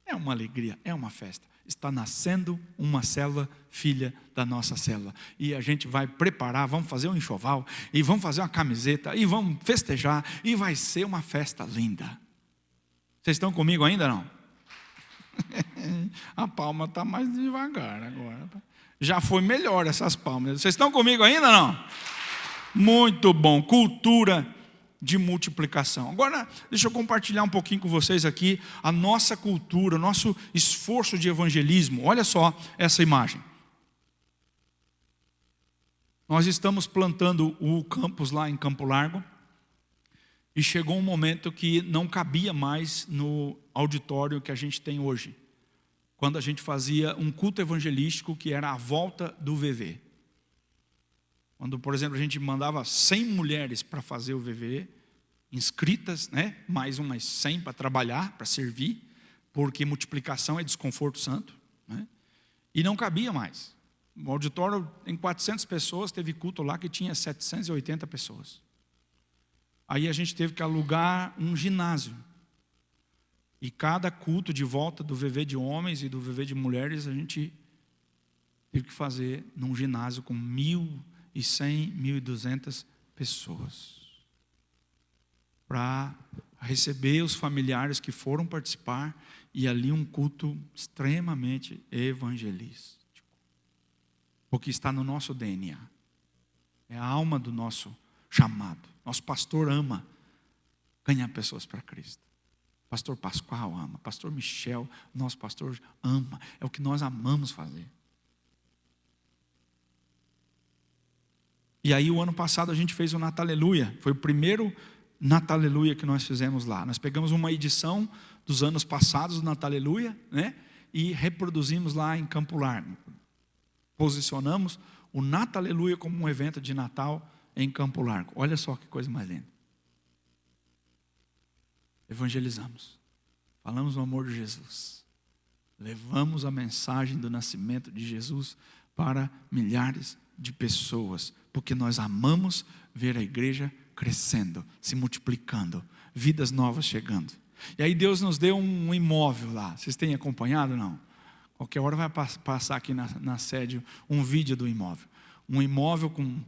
É uma alegria, é uma festa. Está nascendo uma célula, filha da nossa célula. E a gente vai preparar, vamos fazer um enxoval, e vamos fazer uma camiseta, e vamos festejar, e vai ser uma festa linda. Vocês estão comigo ainda não? A palma está mais devagar agora. Já foi melhor essas palmas. Vocês estão comigo ainda não? Muito bom. Cultura de multiplicação. Agora, deixa eu compartilhar um pouquinho com vocês aqui a nossa cultura, o nosso esforço de evangelismo. Olha só essa imagem. Nós estamos plantando o campus lá em Campo Largo e chegou um momento que não cabia mais no auditório que a gente tem hoje. Quando a gente fazia um culto evangelístico que era a volta do VV. Quando, por exemplo, a gente mandava 100 mulheres para fazer o VV, inscritas, né? Mais umas 100 para trabalhar, para servir, porque multiplicação é desconforto santo. E não cabia mais. O auditório tem 400 pessoas, teve culto lá que tinha 780 pessoas. Aí a gente teve que alugar um ginásio. E cada culto de volta do VV de homens e do VV de mulheres, a gente teve que fazer num ginásio com 1.100, 1.200 pessoas. Para receber os familiares que foram participar, e ali um culto extremamente evangelístico. Porque está no nosso DNA. É a alma do nosso chamado. Nosso pastor ama ganhar pessoas para Cristo. Pastor Pascoal ama. Pastor Michel, nosso pastor, ama. É o que nós amamos fazer. E aí o ano passado a gente fez o Nataleluia. Foi o primeiro Nataleluia que nós fizemos lá. Nós pegamos uma edição dos anos passados do Nataleluia, né? E reproduzimos lá em Campo Largo. Posicionamos o Nataleluia como um evento de Natal em Campo Largo. Olha só que coisa mais linda. Evangelizamos. Falamos do amor de Jesus. Levamos a mensagem do nascimento de Jesus para milhares de pessoas. Porque nós amamos ver a igreja crescendo, se multiplicando, vidas novas chegando. E aí Deus nos deu um imóvel lá. Vocês têm acompanhado ou não? Qualquer hora vai passar aqui na sede um vídeo do imóvel. Um imóvel com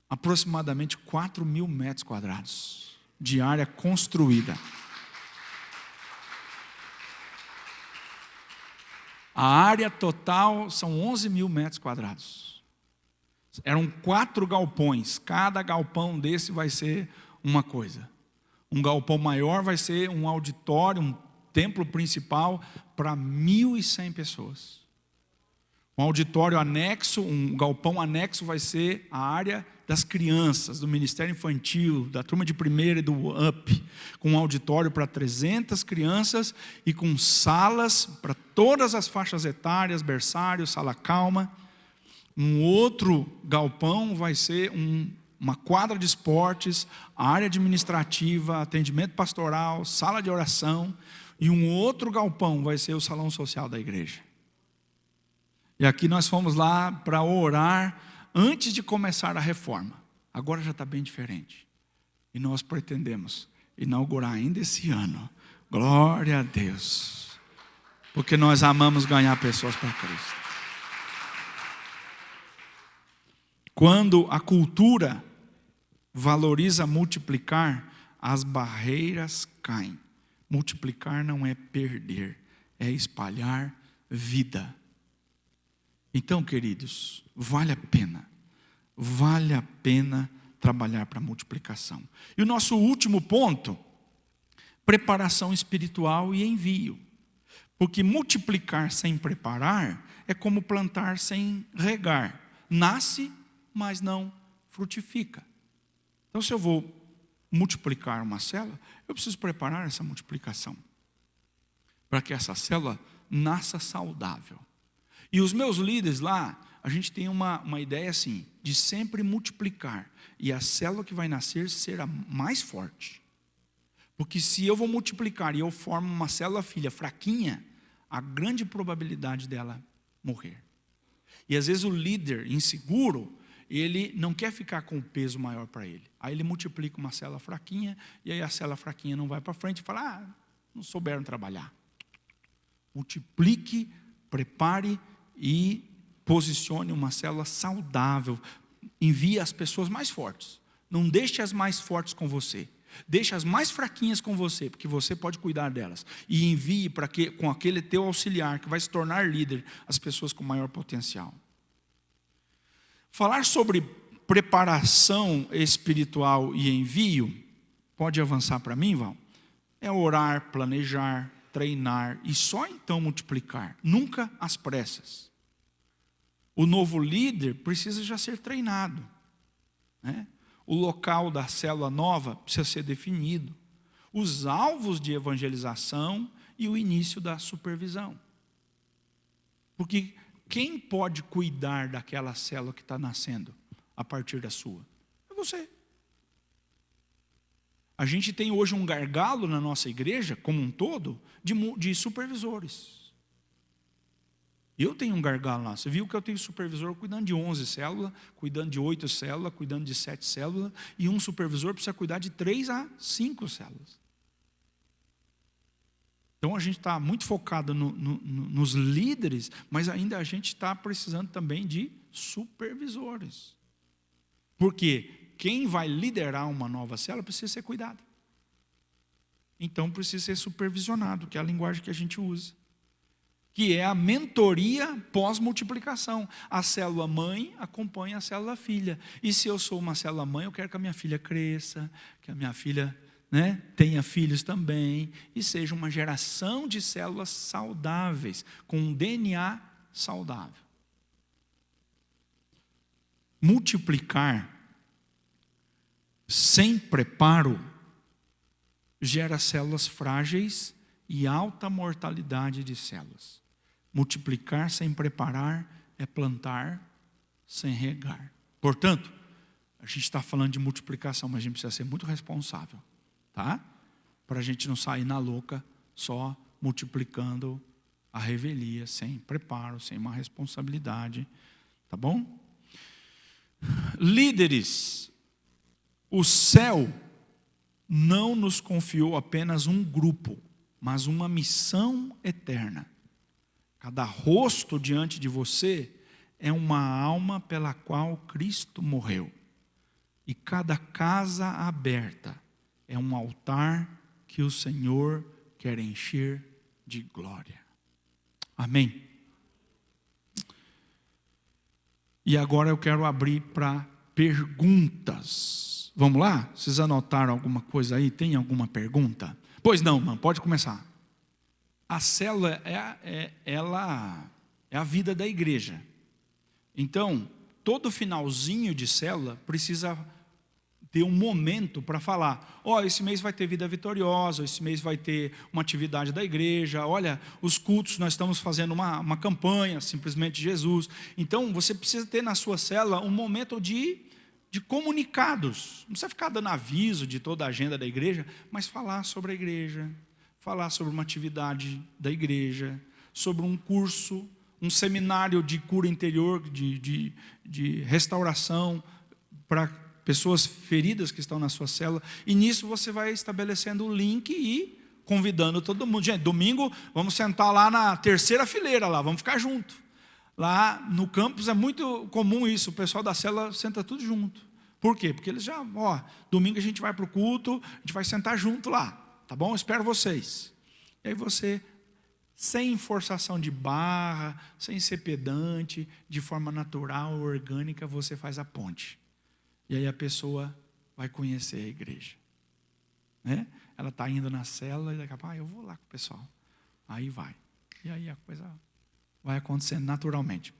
aproximadamente 4.000 metros quadrados de área construída. A área total são 11.000 metros quadrados. Eram 4 galpões. Cada galpão desse vai ser uma coisa. Um galpão maior vai ser um auditório, um templo principal para 1.100 pessoas. Um auditório anexo, um galpão anexo vai ser a área das crianças, do Ministério Infantil, da turma de primeira e do UP, com um auditório para 300 crianças e com salas para todas as faixas etárias, berçário, sala calma. Um outro galpão vai ser uma quadra de esportes, área administrativa, atendimento pastoral, sala de oração. E um outro galpão vai ser o salão social da igreja. E aqui nós fomos lá para orar antes de começar a reforma. Agora já está bem diferente. E nós pretendemos inaugurar ainda esse ano. Glória a Deus. Porque nós amamos ganhar pessoas para Cristo. Quando a cultura valoriza multiplicar, as barreiras caem. Multiplicar não é perder, é espalhar vida. Então, queridos, vale a pena trabalhar para multiplicação. E o nosso último ponto, preparação espiritual e envio. Porque multiplicar sem preparar é como plantar sem regar. Nasce, mas não frutifica. Então, se eu vou multiplicar uma célula, eu preciso preparar essa multiplicação. Para que essa célula nasça saudável. E os meus líderes lá, a gente tem uma ideia assim, de sempre multiplicar. E a célula que vai nascer será mais forte. Porque se eu vou multiplicar e eu formo uma célula filha fraquinha, a grande probabilidade dela morrer. E às vezes o líder inseguro, ele não quer ficar com o peso maior para ele. Aí ele multiplica uma célula fraquinha, e aí a célula fraquinha não vai para frente e fala, não souberam trabalhar. Multiplique, prepare e posicione uma célula saudável. Envie as pessoas mais fortes. Não deixe as mais fortes com você. Deixe as mais fraquinhas com você, porque você pode cuidar delas. E envie para que, com aquele teu auxiliar, que vai se tornar líder, as pessoas com maior potencial. Falar sobre preparação espiritual e envio, pode avançar para mim, Val? É orar, planejar, treinar e só então multiplicar, nunca às pressas. O novo líder precisa já ser treinado, né? O local da célula nova precisa ser definido, os alvos de evangelização e o início da supervisão. Porque quem pode cuidar daquela célula que está nascendo a partir da sua? É você. A gente tem hoje um gargalo na nossa igreja, como um todo, de supervisores. Eu tenho um gargalo lá. Você viu que eu tenho supervisor cuidando de 11 células, cuidando de 8 células, cuidando de 7 células, e um supervisor precisa cuidar de 3 a 5 células. Então a gente está muito focado nos líderes, mas ainda a gente está precisando também de supervisores. Porque quem vai liderar uma nova célula precisa ser cuidado. Então precisa ser supervisionado, que é a linguagem que a gente usa. Que é a mentoria pós-multiplicação. A célula mãe acompanha a célula filha. E se eu sou uma célula mãe, eu quero que a minha filha cresça, que a minha filha, tenha filhos também, e seja uma geração de células saudáveis, com um DNA saudável. Multiplicar sem preparo gera células frágeis e alta mortalidade de células. Multiplicar sem preparar é plantar sem regar. Portanto, a gente está falando de multiplicação, mas a gente precisa ser muito responsável, tá? Para a gente não sair na louca só multiplicando a revelia, sem preparo, sem uma responsabilidade, tá bom? Líderes, o céu não nos confiou apenas um grupo, mas uma missão eterna. Cada rosto diante de você é uma alma pela qual Cristo morreu. E cada casa aberta é um altar que o Senhor quer encher de glória. Amém? E agora eu quero abrir para perguntas. Vamos lá? Vocês anotaram alguma coisa aí? Tem alguma pergunta? Pois não, mano, pode começar. A célula ela é a vida da igreja. Então, todo finalzinho de célula precisa ter um momento para falar: esse mês vai ter vida vitoriosa, esse mês vai ter uma atividade da igreja, olha, os cultos, nós estamos fazendo uma campanha, simplesmente Jesus. Então, você precisa ter na sua célula um momento de comunicados. Não precisa ficar dando aviso de toda a agenda da igreja, mas falar sobre a igreja, falar sobre uma atividade da igreja, sobre um curso, um seminário de cura interior, de restauração para pessoas feridas que estão na sua célula. E nisso você vai estabelecendo o link e convidando todo mundo. Gente, domingo vamos sentar lá na terceira fileira, lá, vamos ficar junto. Lá no campus é muito comum isso, o pessoal da célula senta tudo junto. Por quê? Porque eles já, domingo a gente vai para o culto, a gente vai sentar junto lá, tá bom? Espero vocês. E aí você, sem forçação de barra, sem ser pedante, de forma natural, orgânica, você faz a ponte. E aí a pessoa vai conhecer a igreja. Ela está indo na célula e daqui a pouco, eu vou lá com o pessoal. Aí vai. E aí a coisa vai acontecendo naturalmente.